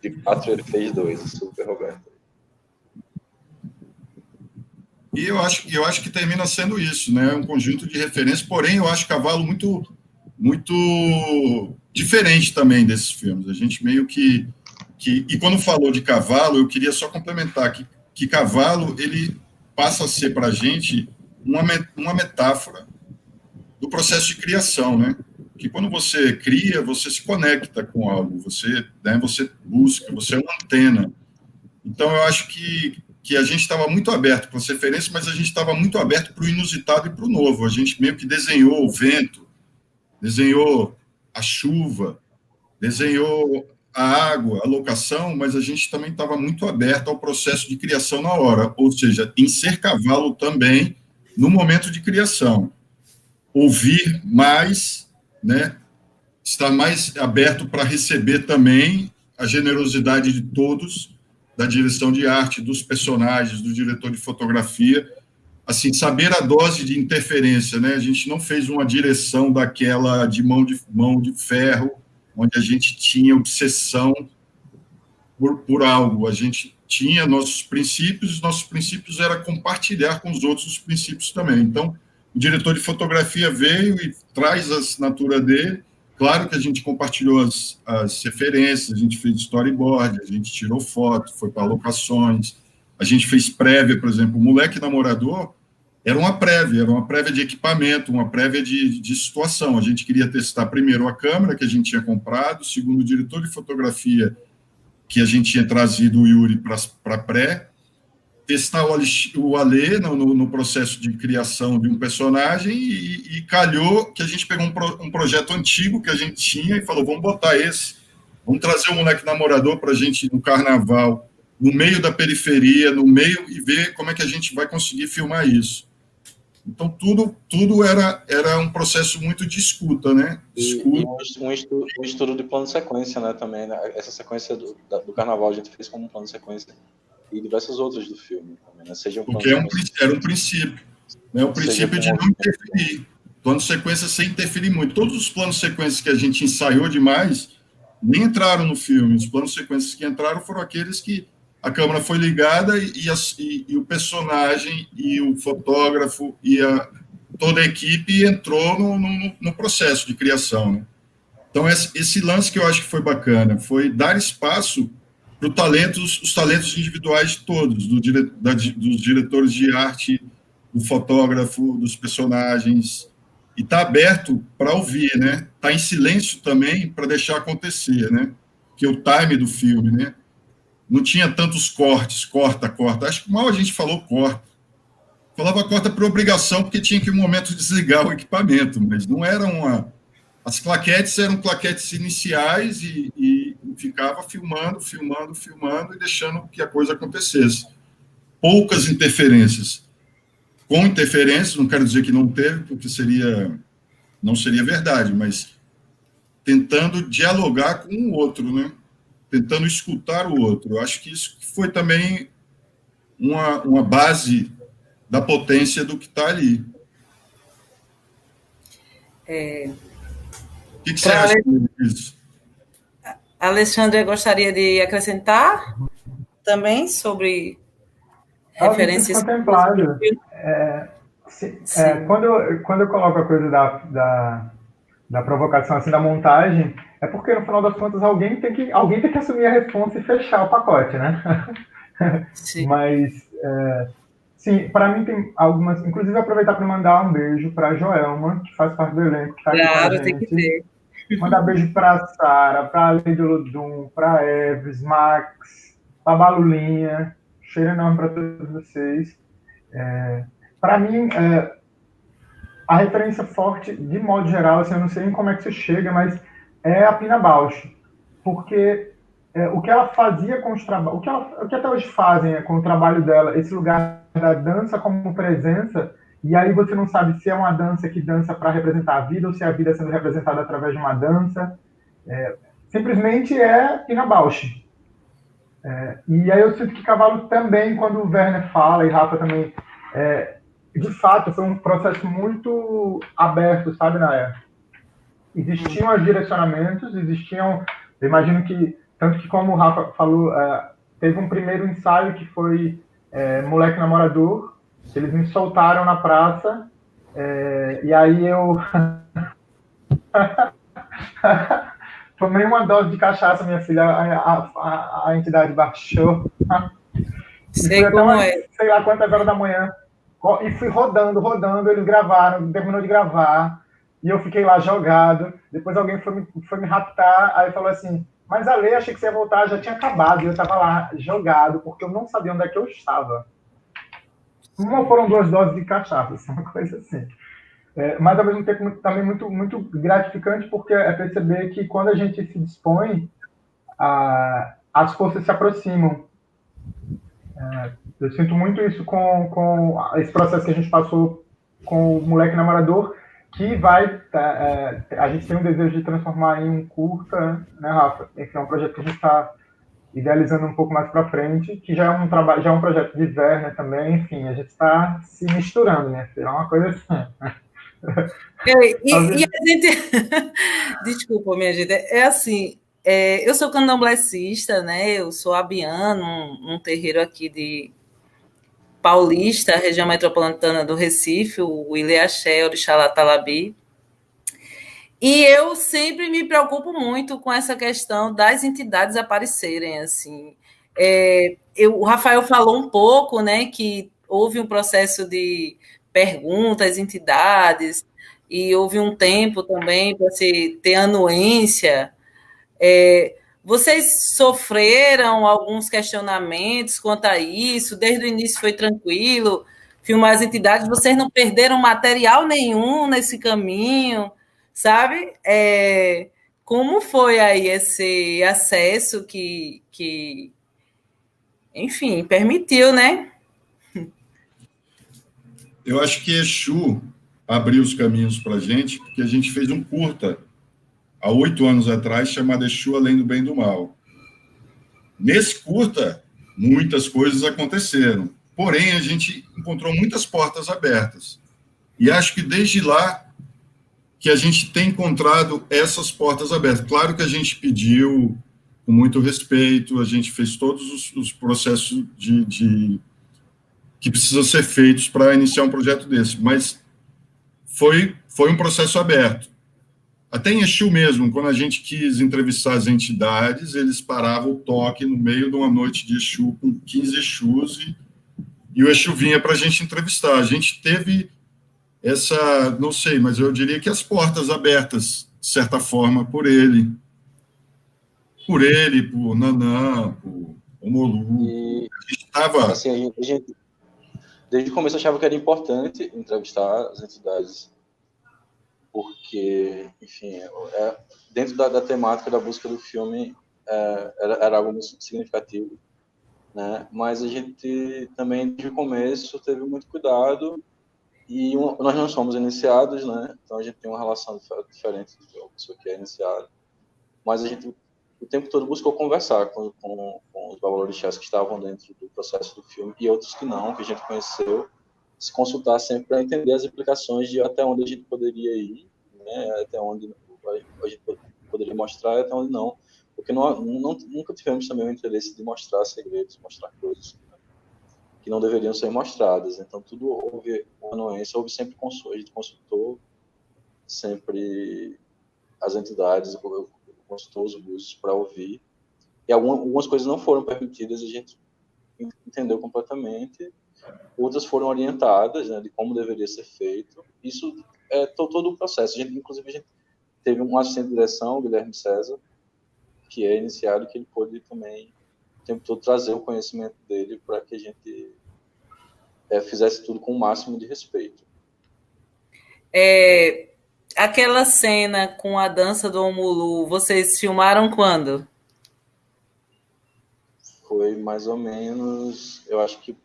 de 4 ele fez 2, super Roberto. E eu acho que termina sendo isso, né? Um conjunto de referências, porém eu acho Cavalo muito diferente também desses filmes. A gente meio que e quando falou de Cavalo, eu queria só complementar que Cavalo ele passa a ser para a gente uma metáfora do processo de criação, né? Que quando você cria, você se conecta com algo, você busca, você é uma antena. Então eu acho que a gente estava muito aberto para as referências, mas a gente estava muito aberto para o inusitado e para o novo. A gente meio que desenhou o vento, desenhou a chuva, desenhou a água, a locação, mas a gente também estava muito aberto ao processo de criação na hora, ou seja, em ser Cavalo também no momento de criação. Ouvir mais, né? Estar mais aberto para receber também a generosidade de todos, da direção de arte, dos personagens, do diretor de fotografia, assim, saber a dose de interferência, né? A gente não fez uma direção daquela de mão de ferro, onde a gente tinha obsessão por algo. A gente tinha nossos princípios era compartilhar com os outros os princípios também. Então, o diretor de fotografia veio e traz a assinatura dele. Claro que a gente compartilhou as referências, a gente fez storyboard, a gente tirou foto, foi para locações, a gente fez prévia, por exemplo, o Moleque Namorador, era uma prévia de equipamento, uma prévia de situação. A gente queria testar primeiro a câmera que a gente tinha comprado, segundo o diretor de fotografia que a gente tinha trazido o Yuri para pré, testar o Alê no processo de criação de um personagem e calhou que a gente pegou um projeto antigo que a gente tinha e falou, vamos botar esse, vamos trazer o moleque namorador para a gente no carnaval, no meio da periferia, no meio, e ver como é que a gente vai conseguir filmar isso. Então, tudo era um processo muito de escuta, né? Um estudo de plano de sequência, né, também. Né? Essa sequência do carnaval a gente fez como um plano de sequência e diversas outras do filme também, né? Seja um porque era um princípio, né? O princípio de não interferir. Plano de sequência sem interferir muito. Todos os planos de sequência que a gente ensaiou demais nem entraram no filme. Os planos de sequência que entraram foram aqueles que a câmera foi ligada e o personagem e o fotógrafo e toda a equipe entrou no processo de criação, né? Então, esse lance que eu acho que foi bacana foi dar espaço para os talentos individuais de todos, dos diretores de arte, do fotógrafo, dos personagens, e está aberto para ouvir, né? Está em silêncio também para deixar acontecer, né? Que é o time do filme, né? Não tinha tantos cortes, corta. Acho que mal a gente falou corta. Falava corta por obrigação, porque tinha que, um momento, desligar o equipamento, mas não era uma... As claquetes eram claquetes iniciais e ficava filmando e deixando que a coisa acontecesse. Poucas interferências. Com interferências, não quero dizer que não teve, porque não seria verdade, mas tentando dialogar com o outro, né? Tentando escutar o outro. Eu acho que isso foi também uma base da potência do que está ali. O que você acha disso? Alexandre, gostaria de acrescentar também sobre referências... Contemplado. Quando eu coloco a coisa da provocação, assim, da montagem, é porque, no final das contas, alguém tem que assumir a responsa e fechar o pacote, né? Sim. Mas, sim, para mim tem algumas... Inclusive, aproveitar para mandar um beijo para a Joelma, que faz parte do elenco, que está aqui com a gente. Tem que ter. Mandar beijo para a Sara, para a Lady Ludum, para a Eves, Max, para a Balulinha. Cheiro enorme para todos vocês. Para mim, a referência forte, de modo geral, assim, eu não sei nem como é que isso chega, mas é a Pina Bausch. Porque o que ela fazia com os trabalhos, o que até hoje fazem com o trabalho dela, esse lugar da dança como presença, e aí você não sabe se é uma dança que dança para representar a vida ou se é a vida sendo representada através de uma dança. Simplesmente é Pina Bausch. E aí eu sinto que Cavalo também, quando o Werner fala, e Rafa também, de fato, foi um processo muito aberto, sabe, Naya? Existiam os direcionamentos, eu imagino que, tanto que como o Rafa falou, teve um primeiro ensaio que foi Moleque Namorador, eles me soltaram na praça, e aí eu tomei uma dose de cachaça, minha filha, a entidade baixou. Sei como sei lá quantas horas da manhã, e fui rodando, eles gravaram, terminou de gravar, e eu fiquei lá jogado, depois alguém foi me raptar, aí falou assim, mas Ale, achei que você ia voltar, já tinha acabado, e eu estava lá jogado, porque eu não sabia onde é que eu estava. Uma foram 2 doses de cachaça, uma coisa assim. Mas, ao mesmo tempo, também muito, muito gratificante, porque é perceber que quando a gente se dispõe, as forças se aproximam. Eu sinto muito isso com esse processo que a gente passou com o Moleque Namorador, que a gente tem um desejo de transformar em um curta, né, Rafa? Enfim, é um projeto que a gente está idealizando um pouco mais para frente, que já é um projeto de Werner também, enfim, a gente está se misturando, né? É uma coisa assim. E a gente... Desculpa, minha gente, assim, eu sou candomblessista, né? Eu sou abiano, um terreiro aqui de Paulista, região metropolitana do Recife, o Ilê-Axé, Orixalá Talabi. E eu sempre me preocupo muito com essa questão das entidades aparecerem, assim. O Rafael falou um pouco, né, que houve um processo de pergunta às entidades, e houve um tempo também para se ter anuência. Vocês sofreram alguns questionamentos quanto a isso? Desde o início foi tranquilo? Filmar as entidades, vocês não perderam material nenhum nesse caminho, sabe? Como foi aí esse acesso que enfim, permitiu, né? Eu acho que Exu abriu os caminhos para a gente, porque a gente fez um curta há 8 anos atrás, chamado Exu Além do Bem e do Mal. Nesse curta, muitas coisas aconteceram, porém, a gente encontrou muitas portas abertas. E acho que desde lá que a gente tem encontrado essas portas abertas. Claro que a gente pediu com muito respeito, a gente fez todos os processos que precisam ser feitos para iniciar um projeto desse, mas foi um processo aberto. Até em Exu mesmo, quando a gente quis entrevistar as entidades, eles paravam o toque no meio de uma noite de Exu com 15 Exus e o Exu vinha para a gente entrevistar. A gente teve essa, não sei, mas eu diria que as portas abertas, de certa forma, por ele, por Nanã, por Omolu. A gente estava... Assim, a gente, desde o começo, achava que era importante entrevistar as entidades, porque, enfim, dentro da temática da busca do filme, era algo muito significativo, né? Mas a gente também, desde o começo, teve muito cuidado, e nós não somos iniciados, né? Então a gente tem uma relação diferente de uma pessoa que é iniciada, mas a gente o tempo todo buscou conversar com os babalorixás que estavam dentro do processo do filme e outros que não, que a gente conheceu, se consultar sempre para entender as implicações de até onde a gente poderia ir, né, até onde a gente poderia mostrar e até onde não, porque nunca tivemos também o interesse de mostrar segredos, mostrar coisas que não deveriam ser mostradas. Então tudo houve uma anuência, houve sempre a gente consultou sempre as entidades, consultou os bustos para ouvir, e algumas coisas não foram permitidas, a gente entendeu completamente. Outras foram orientadas, né, de como deveria ser feito. Isso é todo o processo. Inclusive, a gente teve um assistente de direção, o Guilherme César, que é iniciado, que ele pôde também, o tempo todo, trazer o conhecimento dele para que a gente fizesse tudo com o máximo de respeito. Aquela cena com a dança do Omulu, vocês filmaram quando? Foi mais ou menos, eu acho que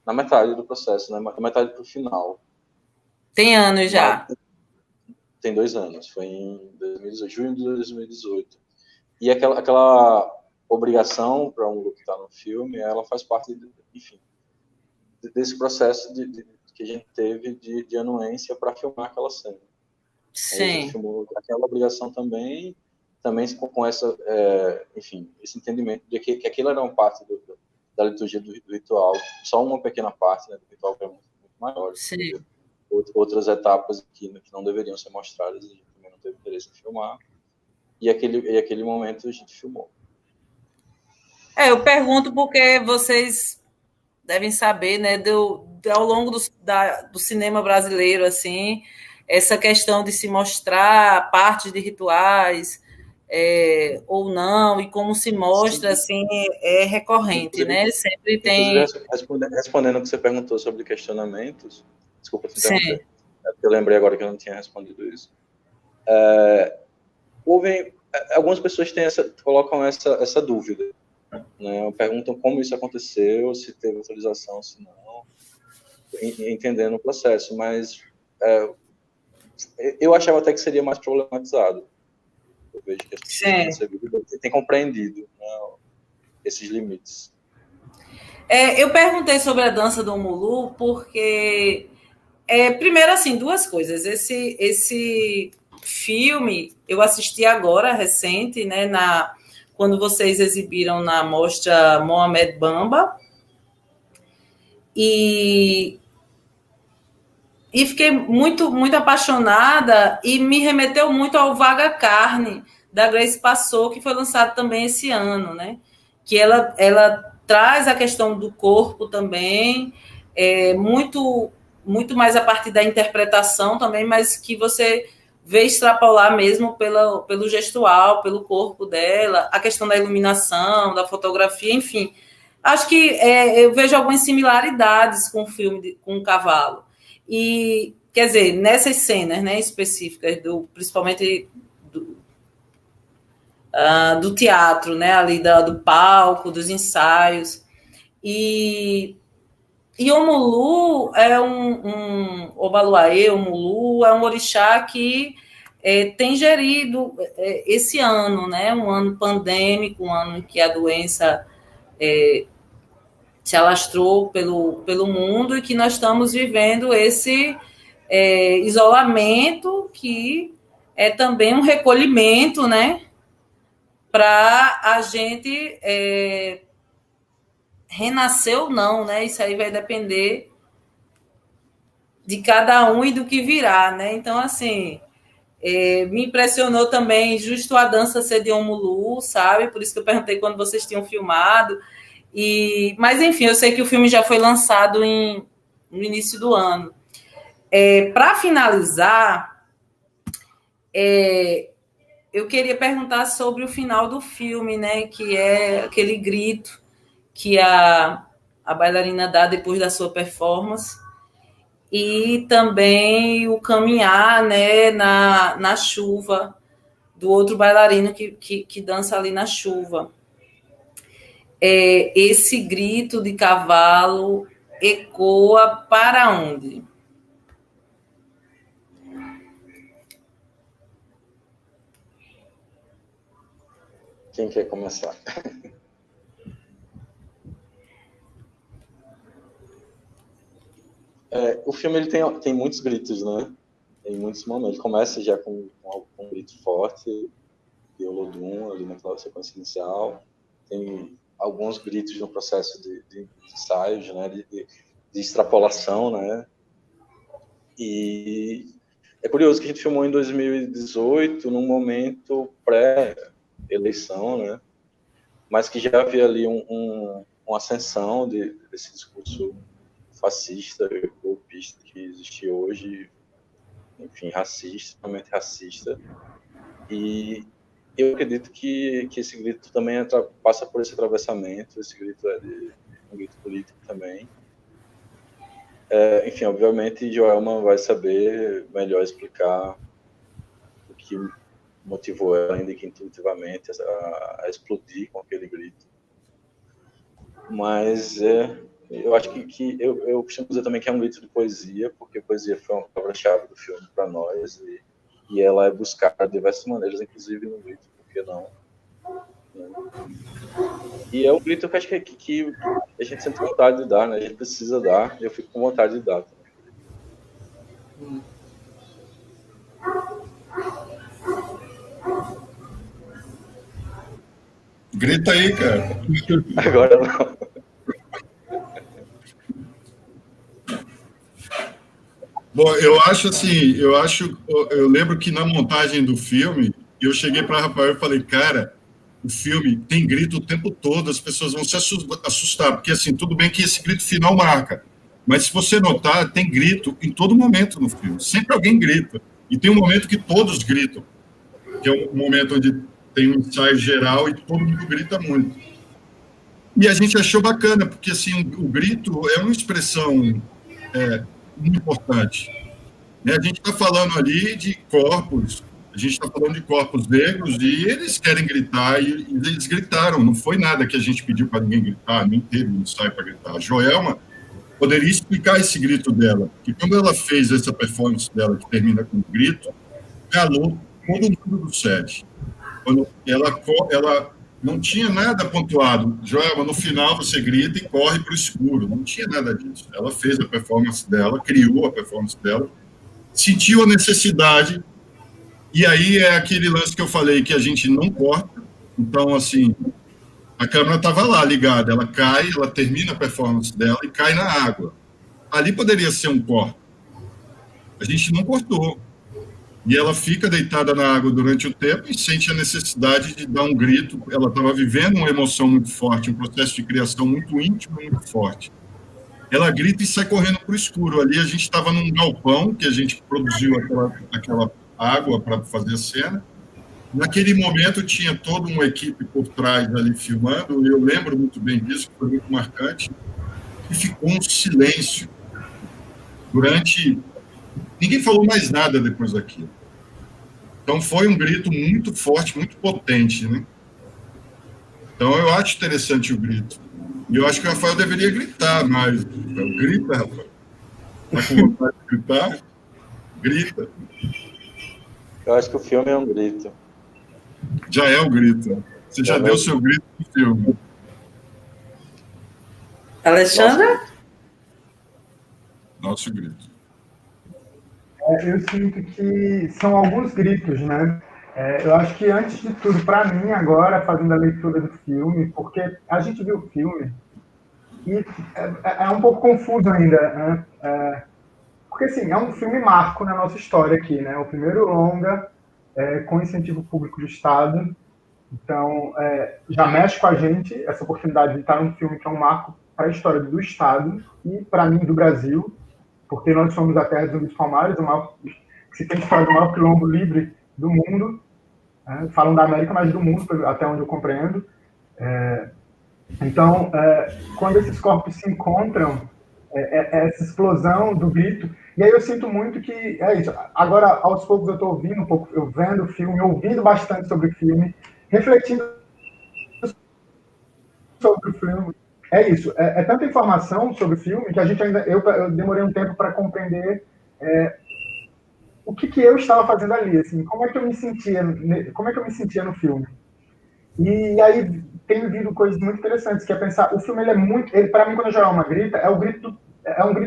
na metade do processo, né? Na metade para o final. Tem anos já? Tem 2 anos. Foi em 2018, junho de 2018. E aquela obrigação para um que está no filme, ela faz parte, enfim, desse processo que a gente teve de anuência para filmar aquela cena. Sim. A gente filmou aquela obrigação também com essa, enfim, esse entendimento de que aquilo era uma parte da liturgia do ritual, só uma pequena parte, né, do ritual que é muito maior. Sim. Outras etapas que não deveriam ser mostradas, a gente também não teve interesse em filmar. E aquele momento a gente filmou. Eu pergunto porque vocês devem saber, né, ao longo do cinema brasileiro, assim, essa questão de se mostrar partes de rituais ou não, e como se mostra, assim, é recorrente, né? Sempre tem... Respondendo o que você perguntou sobre questionamentos, desculpa te interromper, eu lembrei agora que eu não tinha respondido isso. Algumas pessoas colocam essa dúvida, né? Perguntam como isso aconteceu, se teve autorização, se não, entendendo o processo, mas eu achava até que seria mais problematizado. Eu vejo que as pessoas têm compreendido, né, esses limites. Eu perguntei sobre a dança do Omulu porque, primeiro, assim, 2 coisas. Esse filme eu assisti agora, recente, né, quando vocês exibiram na mostra Mohamed Bamba, e fiquei muito, muito apaixonada, e me remeteu muito ao Vaga Carne, da Grace Passou, que foi lançado também esse ano, né? Que ela traz a questão do corpo também, muito muito mais a partir da interpretação também, mas que você vê extrapolar mesmo pelo gestual, pelo corpo dela, a questão da iluminação, da fotografia, enfim. Acho que eu vejo algumas similaridades com o filme, com o Cavalo. E, quer dizer, nessas cenas, né, específicas, principalmente do teatro, né, ali do palco, dos ensaios. E Omulu é Obaluaê, Omulu é um orixá que tem gerido esse ano, né, um ano pandêmico, um ano em que a doença se alastrou pelo mundo e que nós estamos vivendo esse isolamento que é também um recolhimento, né, para a gente renascer ou não, né? Isso aí vai depender de cada um e do que virá, né? Então, assim, me impressionou também justo a dança ser de Omulu, sabe? Por isso que eu perguntei quando vocês tinham filmado. Mas, enfim, eu sei que o filme já foi lançado no início do ano. Para finalizar, eu queria perguntar sobre o final do filme, né? Que é aquele grito que a bailarina dá depois da sua performance, e também o caminhar, né, na chuva, do outro bailarino que dança ali na chuva. Esse grito de Cavalo ecoa para onde? Quem quer começar? O filme ele tem muitos gritos, né? Tem muitos momentos. Ele começa já com um grito forte de Olodum, ali naquela sequência inicial. Tem alguns gritos no processo de ensaios, né? De extrapolação, né? E é curioso que a gente filmou em 2018, num momento pré-eleição, né? Mas que já havia ali uma ascensão desse discurso fascista, golpista que existe hoje, enfim, racista, extremamente racista. E eu acredito que esse grito também passa por esse atravessamento, esse grito é um grito político também. Enfim, obviamente, Joelma vai saber melhor explicar o que motivou ela, ainda que intuitivamente, a explodir com aquele grito. Mas eu acho que eu costumo dizer também que é um grito de poesia, porque poesia foi uma palavra-chave do filme para nós, e ela é buscada de diversas maneiras, inclusive no grito, por que não? E é um grito que eu acho que a gente sente vontade de dar, né? A gente precisa dar, e eu fico com vontade de dar também. Grita aí, cara. Agora não. Bom, eu lembro que na montagem do filme, eu cheguei para Rafael e falei, cara, o filme tem grito o tempo todo, as pessoas vão se assustar, porque assim, tudo bem que esse grito final marca, mas se você notar, tem grito em todo momento no filme, sempre alguém grita, e tem um momento que todos gritam, que é um momento onde tem um ensaio geral e todo mundo grita muito. E a gente achou bacana, porque assim, o grito é uma expressão muito importante. A gente está falando ali de corpos, a gente está falando de corpos negros e eles querem gritar e eles gritaram. Não foi nada que a gente pediu para ninguém gritar, nem teve um ensaio para gritar. A Joelma poderia explicar esse grito dela, porque quando ela fez essa performance dela, que termina com um grito, calou todo mundo do set. Quando ela não tinha nada pontuado. Joelma, no final você grita e corre para o escuro. Não tinha nada disso. Ela fez a performance dela, criou a performance dela, sentiu a necessidade, e aí é aquele lance que eu falei, que a gente não corta. Então, assim, a câmera estava lá ligada, ela cai, ela termina a performance dela e cai na água. Ali poderia ser um corte. A gente não cortou. E ela fica deitada na água durante o tempo e sente a necessidade de dar um grito. Ela estava vivendo uma emoção muito forte, um processo de criação muito íntimo e muito forte. ela grita e sai correndo para o escuro. Ali a gente estava num galpão, que a gente produziu aquela água para fazer a cena. Naquele momento tinha toda uma equipe por trás ali filmando, eu lembro muito bem disso, que foi muito marcante, e ficou um silêncio durante... Ninguém falou mais nada depois daquilo. Então foi um grito muito forte, muito potente, né? Então eu acho interessante o grito. E eu acho que o Rafael deveria gritar mais. Então, grita, Rafael. Está com vontade de gritar? Grita. Eu acho que o filme é um grito. Já é o grito. Você já deu o seu grito no filme. Alexandra? Nosso grito. Eu sinto que são alguns gritos, né? Eu acho que, antes de tudo, para mim, agora, fazendo a leitura do filme, porque a gente viu o filme e é um pouco confuso ainda, né? Porque, assim, é um filme marco na nossa história aqui, né? O primeiro longa com incentivo público do Estado. Então, já mexe com a gente essa oportunidade de estar num filme que é um marco para a história do Estado e, para mim, do Brasil, porque nós somos a terra dos Zumbi dos Palmares, que se tem história do maior quilombo livre do mundo. Falam da América, mas do mundo, até onde eu compreendo. Então, quando esses corpos se encontram, essa explosão do grito, e aí eu sinto muito que é isso. Agora, aos poucos, eu estou ouvindo um pouco, eu vendo o filme, ouvindo bastante sobre o filme, refletindo sobre o filme. É isso, é tanta informação sobre o filme que a gente ainda, eu demorei um tempo para compreender o que eu estava fazendo ali, assim, como é que eu me sentia no filme. E aí tem vindo coisas muito interessantes, que é pensar, o filme ele é muito, para mim, quando eu jogar uma grita, é um grito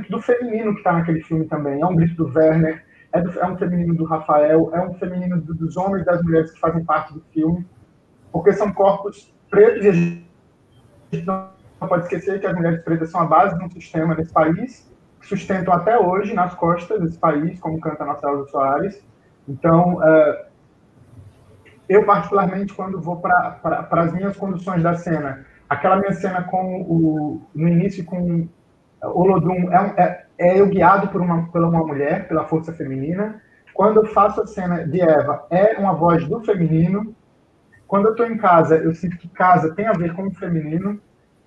do feminino que está naquele filme também, é um grito do Werner, é um feminino do Rafael, é um feminino dos homens e das mulheres que fazem parte do filme, porque são corpos pretos, e a gente não pode esquecer que as mulheres pretas são a base de um sistema nesse país, que sustentam até hoje nas costas desse país, como canta a nossa Elza Soares. Então, eu particularmente, quando vou para as minhas conduções da cena, aquela minha cena no início com Olodum, eu guiado por uma mulher, pela força feminina. Quando eu faço a cena de Eva, é uma voz do feminino. Quando eu estou em casa, eu sinto que casa tem a ver com o feminino.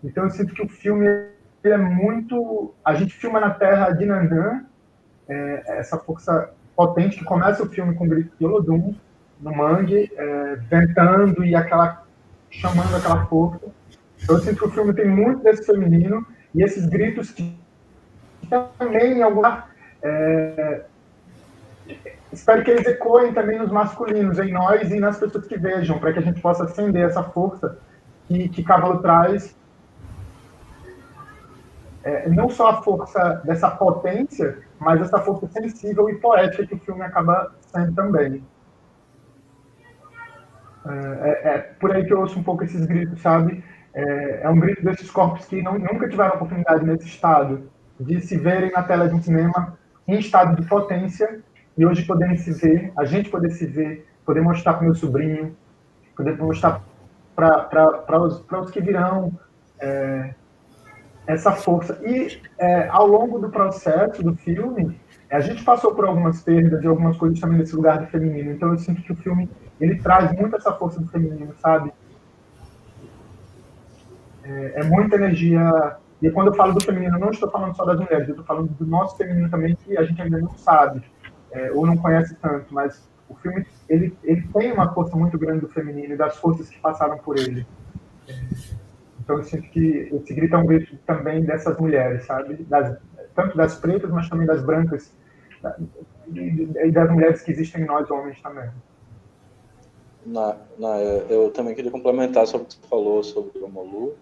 Então, eu sinto que o filme é muito... A gente filma na terra de Nandan, essa força potente que começa o filme com o grito de Olodum, no mangue, ventando e chamando aquela força. Então, eu sinto que o filme tem muito desse feminino e esses gritos que também, em algum lugar, espero que eles ecoem também nos masculinos, em nós e nas pessoas que vejam, para que a gente possa acender essa força que Cavalo traz. Não só a força dessa potência, mas essa força sensível e poética que o filme acaba sendo também. Por aí que eu ouço um pouco esses gritos, sabe? É um grito desses corpos que nunca tiveram a oportunidade nesse estado de se verem na tela de um cinema em estado de potência, e hoje poderem se ver, a gente poder se ver, poder mostrar para o meu sobrinho, poder mostrar para os que virão essa força. E ao longo do processo do filme, a gente passou por algumas perdas e algumas coisas também nesse lugar do feminino. Então eu sinto que o filme ele traz muito essa força do feminino, sabe? É muita energia. E quando eu falo do feminino, não estou falando só das mulheres, eu estou falando do nosso feminino também, que a gente ainda não sabe, ou não conhece tanto, mas o filme ele tem uma força muito grande do feminino e das forças que passaram por ele. Então eu sinto que esse grito é um grito também dessas mulheres, sabe? Tanto das pretas, mas também das brancas, e das mulheres que existem em nós, homens também. Eu também queria complementar sobre o que você falou sobre o Molu,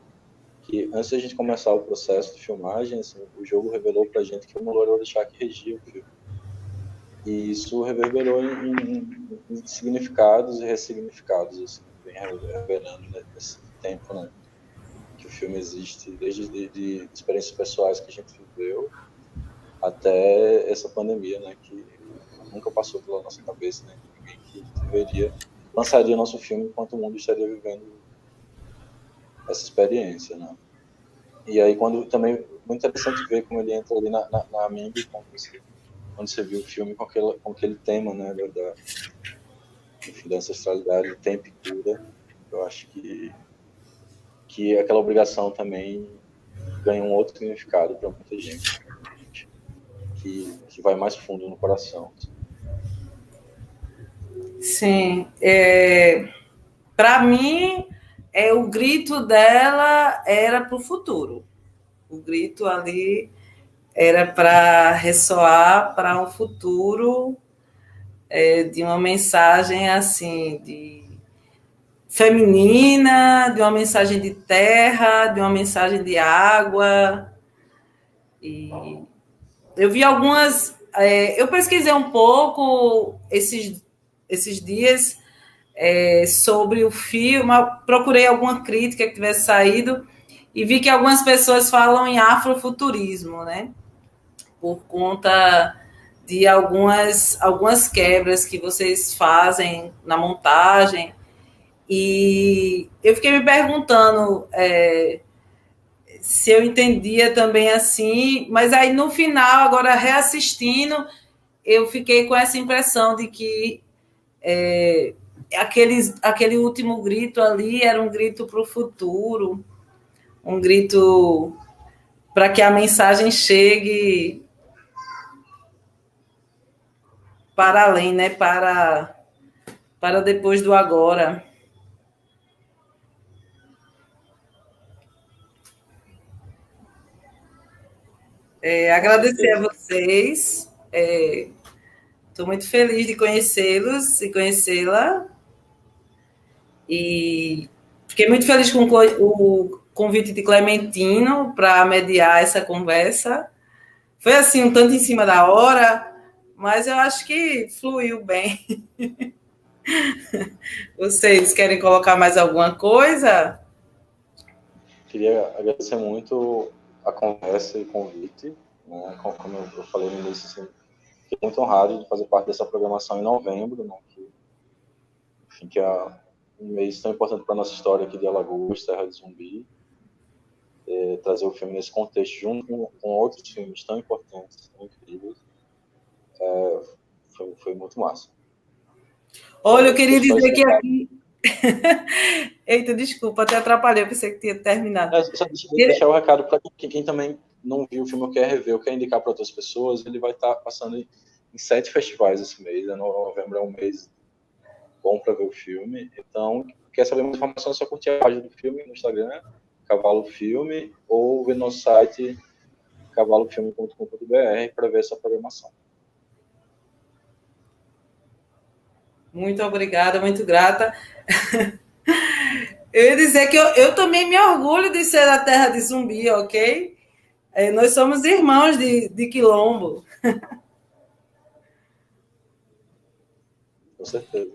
que antes de a gente começar o processo de filmagem, assim, o jogo revelou pra gente que o Molu era o orixá que regia o filme. E isso reverberou em significados e ressignificados, assim, vem revelando nesse tempo, né, que o filme existe, desde de experiências pessoais que a gente viveu até essa pandemia, né, que nunca passou pela nossa cabeça, né, ninguém que lançaria nosso filme enquanto o mundo estaria vivendo essa experiência, né. E aí, também, muito interessante ver como ele entra ali na Ming, quando você viu o filme com aquele tema, né, da ancestralidade, tempo e cura. Eu acho que aquela obrigação também ganha um outro significado para muita gente, que vai mais fundo no coração. Sim. Para mim, o grito dela era para o futuro. O grito ali era para ressoar para um futuro, de uma mensagem assim, feminina, de uma mensagem de terra, de uma mensagem de água. E eu vi algumas... eu pesquisei um pouco esses dias sobre o filme, procurei alguma crítica que tivesse saído e vi que algumas pessoas falam em afrofuturismo, né? Por conta de algumas quebras que vocês fazem na montagem. E eu fiquei me perguntando se eu entendia também assim, mas aí no final, agora reassistindo, eu fiquei com essa impressão de que aquele último grito ali era um grito para o futuro, um grito para que a mensagem chegue para além, né? Para depois do agora. Agradecer a vocês. Estou muito feliz de conhecê-los e conhecê-la. E fiquei muito feliz com o convite de Clementino para mediar essa conversa. Foi assim, um tanto em cima da hora, mas eu acho que fluiu bem. Vocês querem colocar mais alguma coisa? Queria agradecer muito a conversa e o convite, né? Como eu falei no início, assim, fiquei muito honrado de fazer parte dessa programação em novembro, né? Que é um mês tão importante para a nossa história aqui de Alagoas, Terra de Zumbi. Trazer o filme nesse contexto junto com outros filmes tão importantes, tão incríveis, foi muito massa. Olha, eu queria dizer que aqui... Eita, desculpa, até atrapalhei, eu pensei que tinha terminado. Só deixar o recado para quem também não viu o filme ou quer rever ou quer indicar para outras pessoas. Ele vai estar passando em 7 festivais esse mês. Novembro é um mês bom para ver o filme. Então, quer saber mais informação, é só curtir a página do filme no Instagram, Cavalo Filme, ou ver no nosso site cavalofilme.com.br para ver essa programação. Muito obrigada, muito grata. Eu ia dizer que eu também me orgulho de ser da terra de Zumbi, ok? Nós somos irmãos de Quilombo. Com certeza.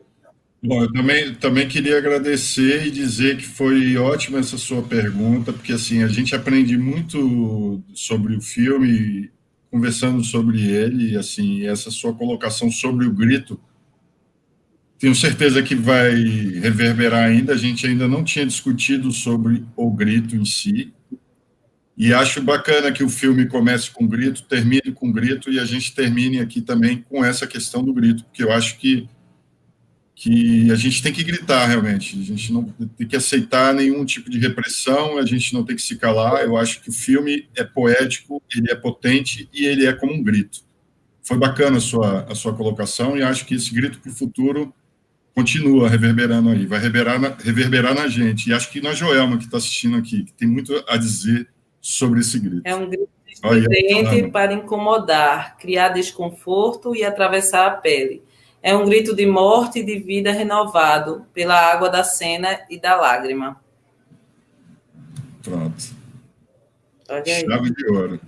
Bom, eu também queria agradecer e dizer que foi ótima essa sua pergunta, porque assim, a gente aprende muito sobre o filme, conversando sobre ele, e assim, essa sua colocação sobre o grito, tenho certeza que vai reverberar ainda. A gente ainda não tinha discutido sobre o grito em si. E acho bacana que o filme comece com grito, termine com grito, e a gente termine aqui também com essa questão do grito, porque eu acho que a gente tem que gritar, realmente. A gente não tem que aceitar nenhum tipo de repressão, a gente não tem que se calar. Eu acho que o filme é poético, ele é potente e ele é como um grito. Foi bacana a sua colocação, e acho que esse grito para o futuro continua reverberando aí, vai reverberar na gente. E acho que na Joelma, que está assistindo aqui, que tem muito a dizer sobre esse grito. É um grito estridente para incomodar, criar desconforto e atravessar a pele. É um grito de morte e de vida renovado pela água da cena e da lágrima. Pronto. Olha aí. Chave de ouro.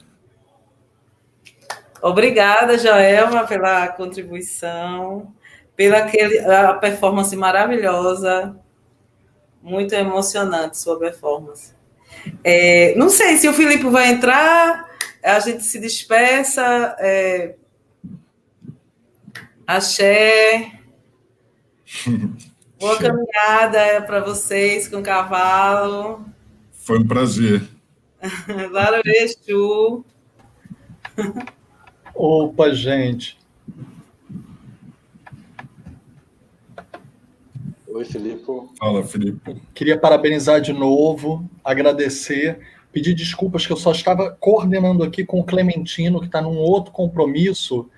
Obrigada, Joelma, pela contribuição, a performance maravilhosa, muito emocionante sua performance. Não sei se o Filipe vai entrar, a gente se despeça. Axé. Boa caminhada para vocês com o cavalo. Foi um prazer. Lara Exu. Opa, gente. Oi, Filipe. Fala, Filipe. Queria parabenizar de novo, agradecer, pedir desculpas que eu só estava coordenando aqui com o Clementino, que está num outro compromisso,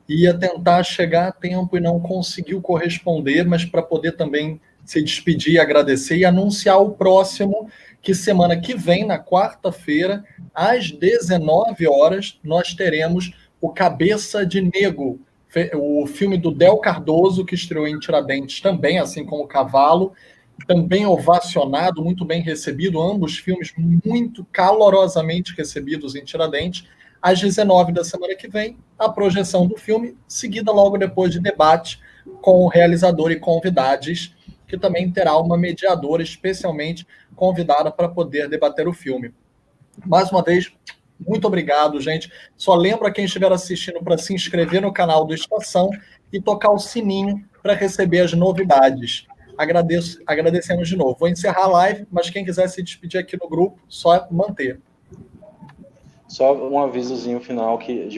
ia tentar chegar a tempo e não conseguiu corresponder, mas para poder também se despedir, agradecer e anunciar o próximo, que semana que vem, na quarta-feira, às 19 horas, nós teremos o Cabeça de Negro, o filme do Del Cardoso, que estreou em Tiradentes também, assim como o Cavalo, também ovacionado, muito bem recebido, ambos filmes muito calorosamente recebidos em Tiradentes. Às 19 da semana que vem, a projeção do filme, seguida logo depois de debate com o realizador e convidados, que também terá uma mediadora especialmente convidada para poder debater o filme. Mais uma vez, muito obrigado, gente. Só lembro a quem estiver assistindo para se inscrever no canal do Estação e tocar o sininho para receber as novidades. Agradecemos de novo. Vou encerrar a live, mas quem quiser se despedir aqui no grupo, só manter. Só um avisozinho final que